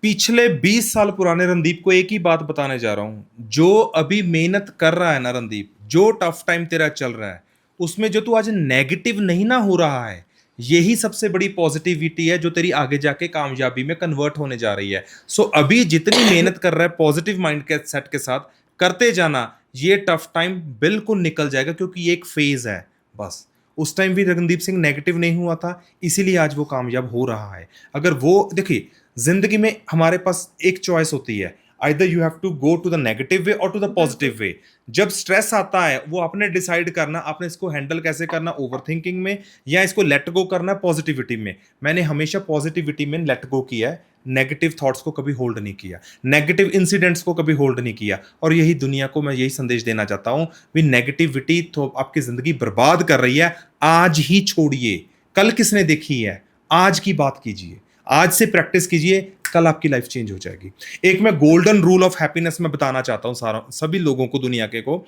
पिछले 20 साल पुराने रणदीप को एक ही बात बताने जा रहा हूं, जो अभी मेहनत कर रहा है ना रणदीप, जो टफ टाइम तेरा चल रहा है, उसमें जो तू आज नेगेटिव नहीं ना हो रहा है, यही सबसे बड़ी पॉजिटिविटी है जो तेरी आगे जाके कामयाबी में कन्वर्ट होने जा रही है। सो अभी जितनी मेहनत कर रहा है पॉजिटिव माइंड के सेट के साथ करते जाना, ये टफ टाइम बिल्कुल निकल जाएगा, क्योंकि ये एक फेज है बस। उस टाइम भी रणदीप सिंह नेगेटिव नहीं हुआ था, इसीलिए आज वो कामयाब हो रहा है। अगर वो देखिए, जिंदगी में हमारे पास एक चॉइस होती है, either you have to go to the negative way और टू द पॉजिटिव वे। जब स्ट्रेस आता है वो आपने डिसाइड करना, आपने इसको हैंडल कैसे करना, ओवर थिंकिंग में या इसको लेट गो करना पॉजिटिविटी में। मैंने हमेशा पॉजिटिविटी में लेट गो किया है, नेगेटिव थॉट्स को कभी होल्ड नहीं किया, नेगेटिव इंसिडेंट्स को कभी होल्ड नहीं किया। और यही दुनिया को मैं यही संदेश देना चाहता हूं, भी नेगेटिविटी तो आपकी जिंदगी बर्बाद कर रही है, आज ही छोड़िए। कल किसने देखी है, आज की बात कीजिए, आज से प्रैक्टिस कीजिए, कल आपकी लाइफ चेंज हो जाएगी। एक मैं गोल्डन रूल ऑफ हैप्पीनेस में बताना चाहता हूं सारा सभी लोगों को, दुनिया के को।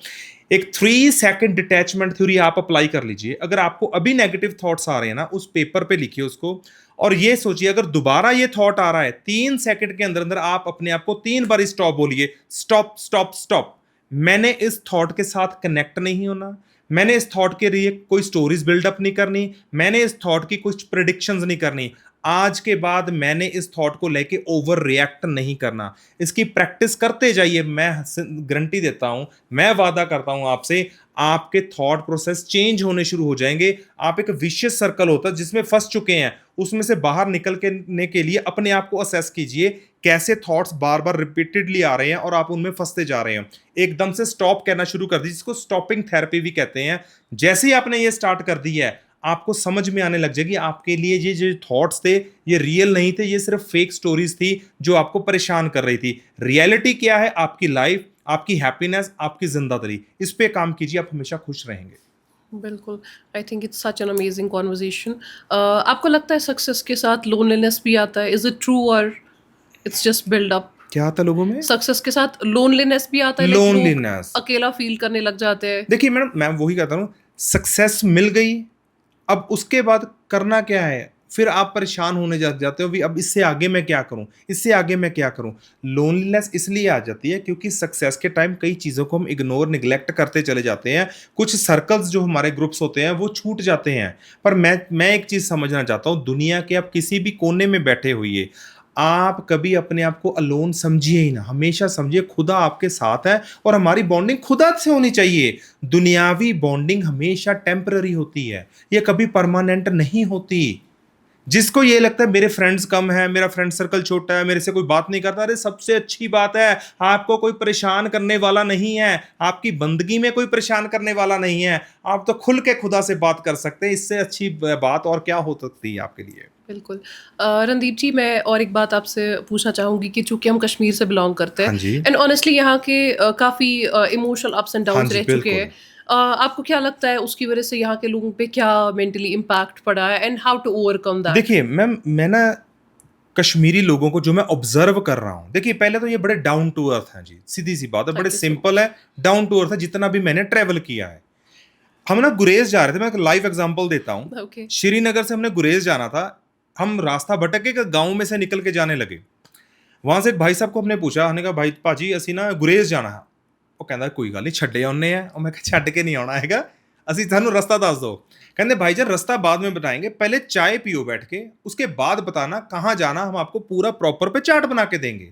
एक 3 सेकंड डिटैचमेंट थ्योरी आप अप्लाई कर लीजिए। अगर आपको अभी नेगेटिव थॉट्स आ रहे हैं ना, उस पेपर पे लिखिए उसको, और ये सोचिए अगर दोबारा ये थॉट आ रहा है, 3 सेकंड के अंदर अंदर आप अपने आप को 3 बार स्टॉप बोलिए, स्टॉप स्टॉप स्टॉप। मैंने इस थॉट के साथ कनेक्ट नहीं होना, मैंने इस थॉट के लिए कोई स्टोरीज बिल्डअप नहीं करनी, मैंने इस थॉट की कुछ प्रिडिक्शंस नहीं करनी। आज के बाद मैंने इस थॉट को लेके ओवर रिएक्ट नहीं करना। इसकी प्रैक्टिस करते जाइए, मैं गारंटी देता हूं, मैं वादा करता हूं आपसे, आपके थॉट प्रोसेस चेंज होने शुरू हो जाएंगे। आप एक विशियस सर्कल होता है जिसमें फंस चुके हैं, उसमें से बाहर निकलने के लिए अपने आप को असेस कीजिए, कैसे थॉट्स बार बार रिपीटेडली आ रहे हैं और आप उनमें फंसते जा रहे हैं। एकदम से स्टॉप करना शुरू कर दीजिए, जिसको स्टॉपिंग थेरेपी भी कहते हैं। जैसे ही आपने ये स्टार्ट कर दी है, आपको समझ में आने लग जाएगी आपके लिए ये जो थॉट्स थे ये रियल नहीं थे, ये सिर्फ फेक स्टोरीज थी जो आपको परेशान कर रही थी। रियलिटी क्या है, आपकी लाइफ, आपकी हैप्पीनेस, आपकी जिंदादिली, इस पे काम कीजिए, आप हमेशा खुश रहेंगे। बिल्कुल। I think it's such an amazing conversation. आपको लगता है सक्सेस के साथ लोनलीनेस भी आता है? इज इट ट्रू और इट्स जस्ट बिल्ड अप? क्या आता लोगों में? सक्सेस के साथ लोनलीनेस भी आता है, like लोग लोनलीनेस। अकेला फील करने लग जाते हैं। देखिए मैडम, मैं वही कहता हूँ, सक्सेस मिल गई, अब उसके बाद करना क्या है? फिर आप परेशान होने जाते हो, भी अब इससे आगे मैं क्या करूं, इससे आगे मैं क्या करूं। लोनलीनेस इसलिए आ जाती है क्योंकि सक्सेस के टाइम कई चीज़ों को हम इग्नोर निगलेक्ट करते चले जाते हैं, कुछ सर्कल्स जो हमारे ग्रुप्स होते हैं वो छूट जाते हैं। पर मैं एक चीज़ समझना चाहता हूँ, दुनिया के आप किसी भी कोने में बैठे हुए, आप कभी अपने आप को अलोन समझिए ही ना, हमेशा समझिए खुदा आपके साथ है, और हमारी बॉन्डिंग खुदा से होनी चाहिए। दुनियावी बॉन्डिंग हमेशा टेम्पररी होती है, ये कभी परमानेंट नहीं होती। जिसको ये लगता है मेरे फ्रेंड्स कम है, मेरा फ्रेंड सर्कल छोटा है, मेरे से कोई बात नहीं करता, अरे सबसे अच्छी बात है, आपको कोई परेशान करने वाला नहीं है, आपकी बंदगी में कोई परेशान करने वाला नहीं है, आप तो खुल के खुदा से बात कर सकते हैं। इससे अच्छी बात और क्या हो सकती है आपके लिए। बिल्कुल। रणदीप जी, मैं और एक बात आपसे पूछना चाहूँगी कि चूंकि हम कश्मीर से बिलोंग करते हैं, हाँ जी। एंड ऑनेस्टली यहाँ के काफ़ी इमोशनल अप्स एंड हाँ डाउन्स जी, रह चुके बिल्कुल। हैं। आपको क्या लगता है उसकी वजह से यहाँ के लोगों पे क्या मेंटली इम्पैक्ट पड़ा है, and how to overcome that? देखिए मैम, मैं ना कश्मीरी लोगों को जो मैं ऑब्जर्व कर रहा हूँ, देखिए पहले तो ये बड़े डाउन टू अर्थ हैं जी, सीधी सी बात है, बड़े थैंक यू सो सिंपल है, डाउन टू अर्थ है, जितना भी मैंने ट्रेवल किया है। हम ना गुरेज जा रहे थे, मैं एक लाइव एग्जांपल देता हूँ। मच। ओके। श्रीनगर से हमने गुरेज जाना था, हम रास्ता भटक के गांव में से निकल के जाने लगे। वहां से एक भाई साहब को हमने पूछा, हमने कहा भाई पाजी असी ना गुरेज जाना है। वो कहता कोई गल नहीं, छड्डे आने हैं। और मैं कहा छड्ड के नहीं आना हैगा, ਅਸੀਂ ਸਾਨੂੰ ਰਸਤਾ ਦੱਸ ਦਿਓ। कहते भाई जान रास्ता बाद में बताएंगे, पहले चाय पियो बैठ के, उसके बाद बताना कहाँ जाना, हम आपको पूरा प्रॉपर पे चार्ट बना के देंगे।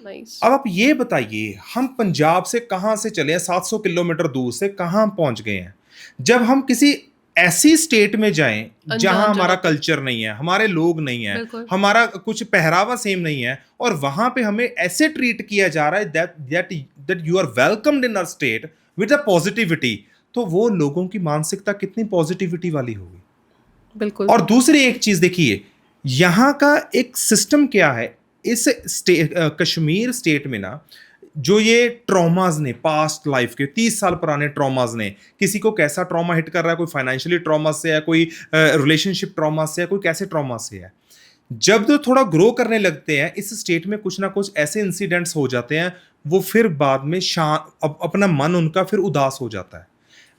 Nice. अब आप ये बताइए, हम पंजाब से कहाँ से चले हैं, 700 किलोमीटर दूर से कहाँ हम पहुंच गए हैं। जब हम किसी ऐसी स्टेट में जाएं अनजान जहां हमारा जगह पे। कल्चर नहीं है, हमारे लोग नहीं है, बिल्कुल। हमारा कुछ पहरावा सेम नहीं है, और वहां पे हमें ऐसे ट्रीट किया जा रहा है that you are welcomed in our state with a positivity, तो वो लोगों की मानसिकता कितनी पॉजिटिविटी वाली होगी। बिल्कुल। और दूसरी एक चीज देखिए, यहाँ का एक सिस्टम क्या है, इस कश्मीर स्टेट में ना, जो ये ट्रॉमाज ने पास्ट लाइफ के 30 साल पुराने ट्रॉमाज ने, किसी को कैसा ट्रॉमा हिट कर रहा है, कोई फाइनेंशियली ट्रॉमा से है, कोई रिलेशनशिप ट्रॉमा से है, कोई कैसे ट्रॉमा से है। जब तो थोड़ा ग्रो करने लगते हैं इस स्टेट में, कुछ ना कुछ ऐसे इंसिडेंट्स हो जाते हैं, वो फिर बाद में अपना मन उनका फिर उदास हो जाता है।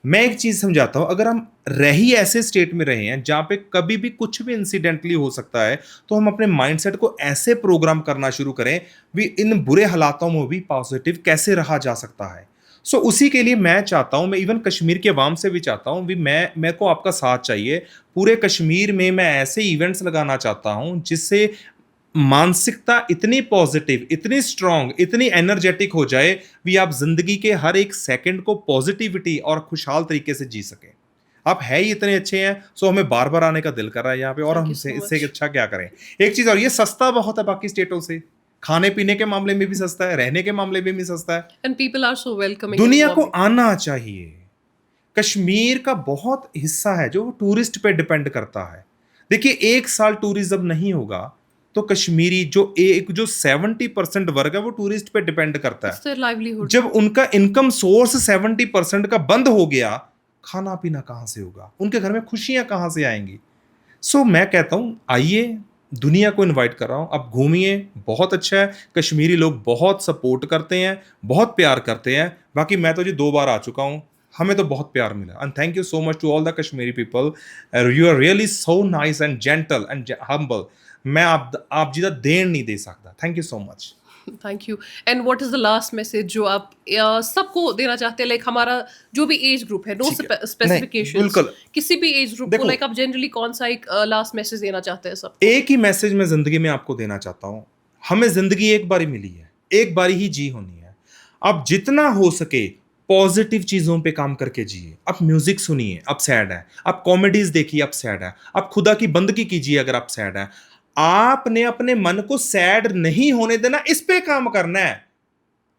मैं एक चीज समझाता हूं, अगर हम रह ही ऐसे स्टेट में रहे हैं जहां पे कभी भी कुछ भी इंसिडेंटली हो सकता है, तो हम अपने माइंडसेट को ऐसे प्रोग्राम करना शुरू करें भी इन बुरे हालातों में भी पॉजिटिव कैसे रहा जा सकता है। सो उसी के लिए मैं चाहता हूं, मैं इवन कश्मीर के अवाम से भी चाहता हूं भी मेरे को आपका साथ चाहिए। पूरे कश्मीर में मैं ऐसे इवेंट्स लगाना चाहता हूं जिससे मानसिकता इतनी पॉजिटिव, इतनी स्ट्रांग, इतनी एनर्जेटिक हो जाए भी आप जिंदगी के हर एक सेकंड को पॉजिटिविटी और खुशहाल तरीके से जी सकें। आप है ही इतने अच्छे हैं, सो हमें बार बार आने का दिल कर रहा है यहाँ पे, और Thank हम you so इससे much. अच्छा क्या करें। एक चीज और, ये सस्ता बहुत है बाकी स्टेटों से, खाने पीने के मामले में भी सस्ता है, रहने के मामले में भी सस्ता है। And people are so welcoming. दुनिया and को warming. आना चाहिए। कश्मीर का बहुत हिस्सा है जो टूरिस्ट पे डिपेंड करता है। देखिए, एक साल टूरिज्म नहीं होगा तो कश्मीरी जो 70% वर्ग है वो टूरिस्ट पे डिपेंड करता It's है। their livelihood. जब उनका इनकम सोर्स 70% का बंद हो गया, खाना पीना कहां से होगा, उनके घर में खुशियां कहां से आएंगी। सो मैं कहता हूं, आइए, दुनिया को इनवाइट कर रहा हूं, आप घूमिए, बहुत अच्छा है। कश्मीरी लोग बहुत सपोर्ट करते हैं, बहुत प्यार करते हैं। बाकी मैं तो जी 2 बार आ चुका हूं, हमें तो बहुत प्यार मिला। And thank you so much to all the Kashmiri people, you are really so nice and gentle and humble. मैं आप जी दा देन नहीं दे सकता। Thank you so much. Thank you. And what is the last message जो आप सबको देना चाहते हैं, लाइक हमारा जो भी एज ग्रुप है, नो ठीक है। स्पेसिफिकेशंस, नहीं, बिल्कुल। किसी भी एज ग्रुप को, देखो, लाइक आप जनरली कौन सा एक लास्ट मैसेज देना चाहते हैं सब? एक ही मैसेज मैं जिंदगी में आपको देना चाहता हूं, हमें जिंदगी एक बारी मिली है, एक बारी ही जी होनी है। आप जितना हो सके पॉजिटिव चीजों पे काम करके जिए। आप म्यूजिक सुनिए, आप सैड है, आप कॉमेडीज देखिए, आप सैड है, आप खुदा की बंदगी कीजिए अगर आप सैड है। आपने अपने मन को सैड नहीं होने देना, इस पे काम करना है।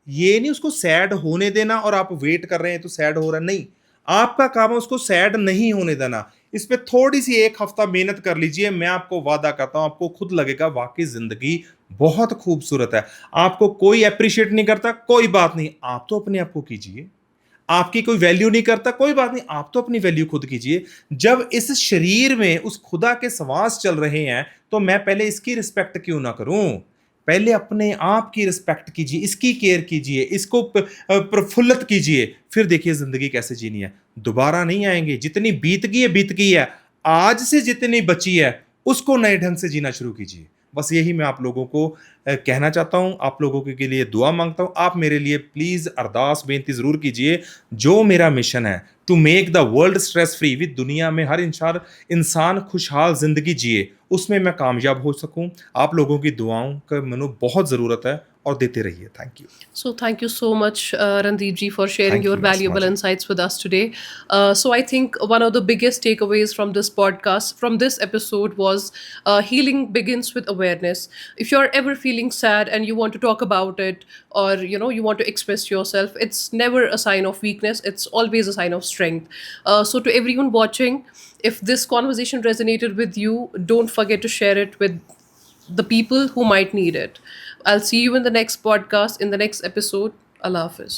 ये नहीं उसको सैड होने देना और आप वेट कर रहे हैं तो सैड हो रहा है, नहीं। आपका काम है उसको सैड नहीं होने देना। इस पे थोड़ी सी 1 हफ्ता मेहनत कर लीजिए, मैं आपको वादा करता हूं, आपको खुद लगेगा वाकई जिंदगी बहुत खूबसूरत है। आपको कोई अप्रिशिएट नहीं करता, कोई बात नहीं, आप तो अपने आप को कीजिए। आपकी कोई वैल्यू नहीं करता, कोई बात नहीं, आप तो अपनी वैल्यू खुद कीजिए। जब इस शरीर में उस खुदा के श्वास चल रहे हैं, तो मैं पहले इसकी रिस्पेक्ट क्यों ना करूं। पहले अपने आप की रिस्पेक्ट कीजिए, इसकी केयर कीजिए, इसको प्रफुल्लित कीजिए, फिर देखिए जिंदगी कैसे जीनी है। दोबारा नहीं आएंगे। जितनी बीत गई है बीत गई है, आज से जितनी बची है उसको नए ढंग से जीना शुरू कीजिए। बस यही मैं आप लोगों को कहना चाहता हूं, आप लोगों के लिए दुआ मांगता हूं। आप मेरे लिए प्लीज अरदास बेनती जरूर कीजिए। जो मेरा मिशन है to make the world stress free, with दुनिया में हर इंसान खुशहाल जिंदगी जिए, उसमें मैं कामयाब हो सकूं। आप लोगों की दुआओं का मैंने बहुत ज़रूरत है, और देते रहिए। Thank you. So thank you so much, Randeep ji, for sharing Thank your you, valuable Asma ji. insights with us today. So I think one of the biggest takeaways from this podcast, from this episode, was healing begins with awareness. If you're ever feeling sad and you want to talk about it, or you want to express yourself, it's never a sign of weakness. It's always a sign of strength. So to everyone watching, if this conversation resonated with you, don't forget to share it with the people who might need it. I'll see you in the next podcast, in the next episode. Allah Hafiz.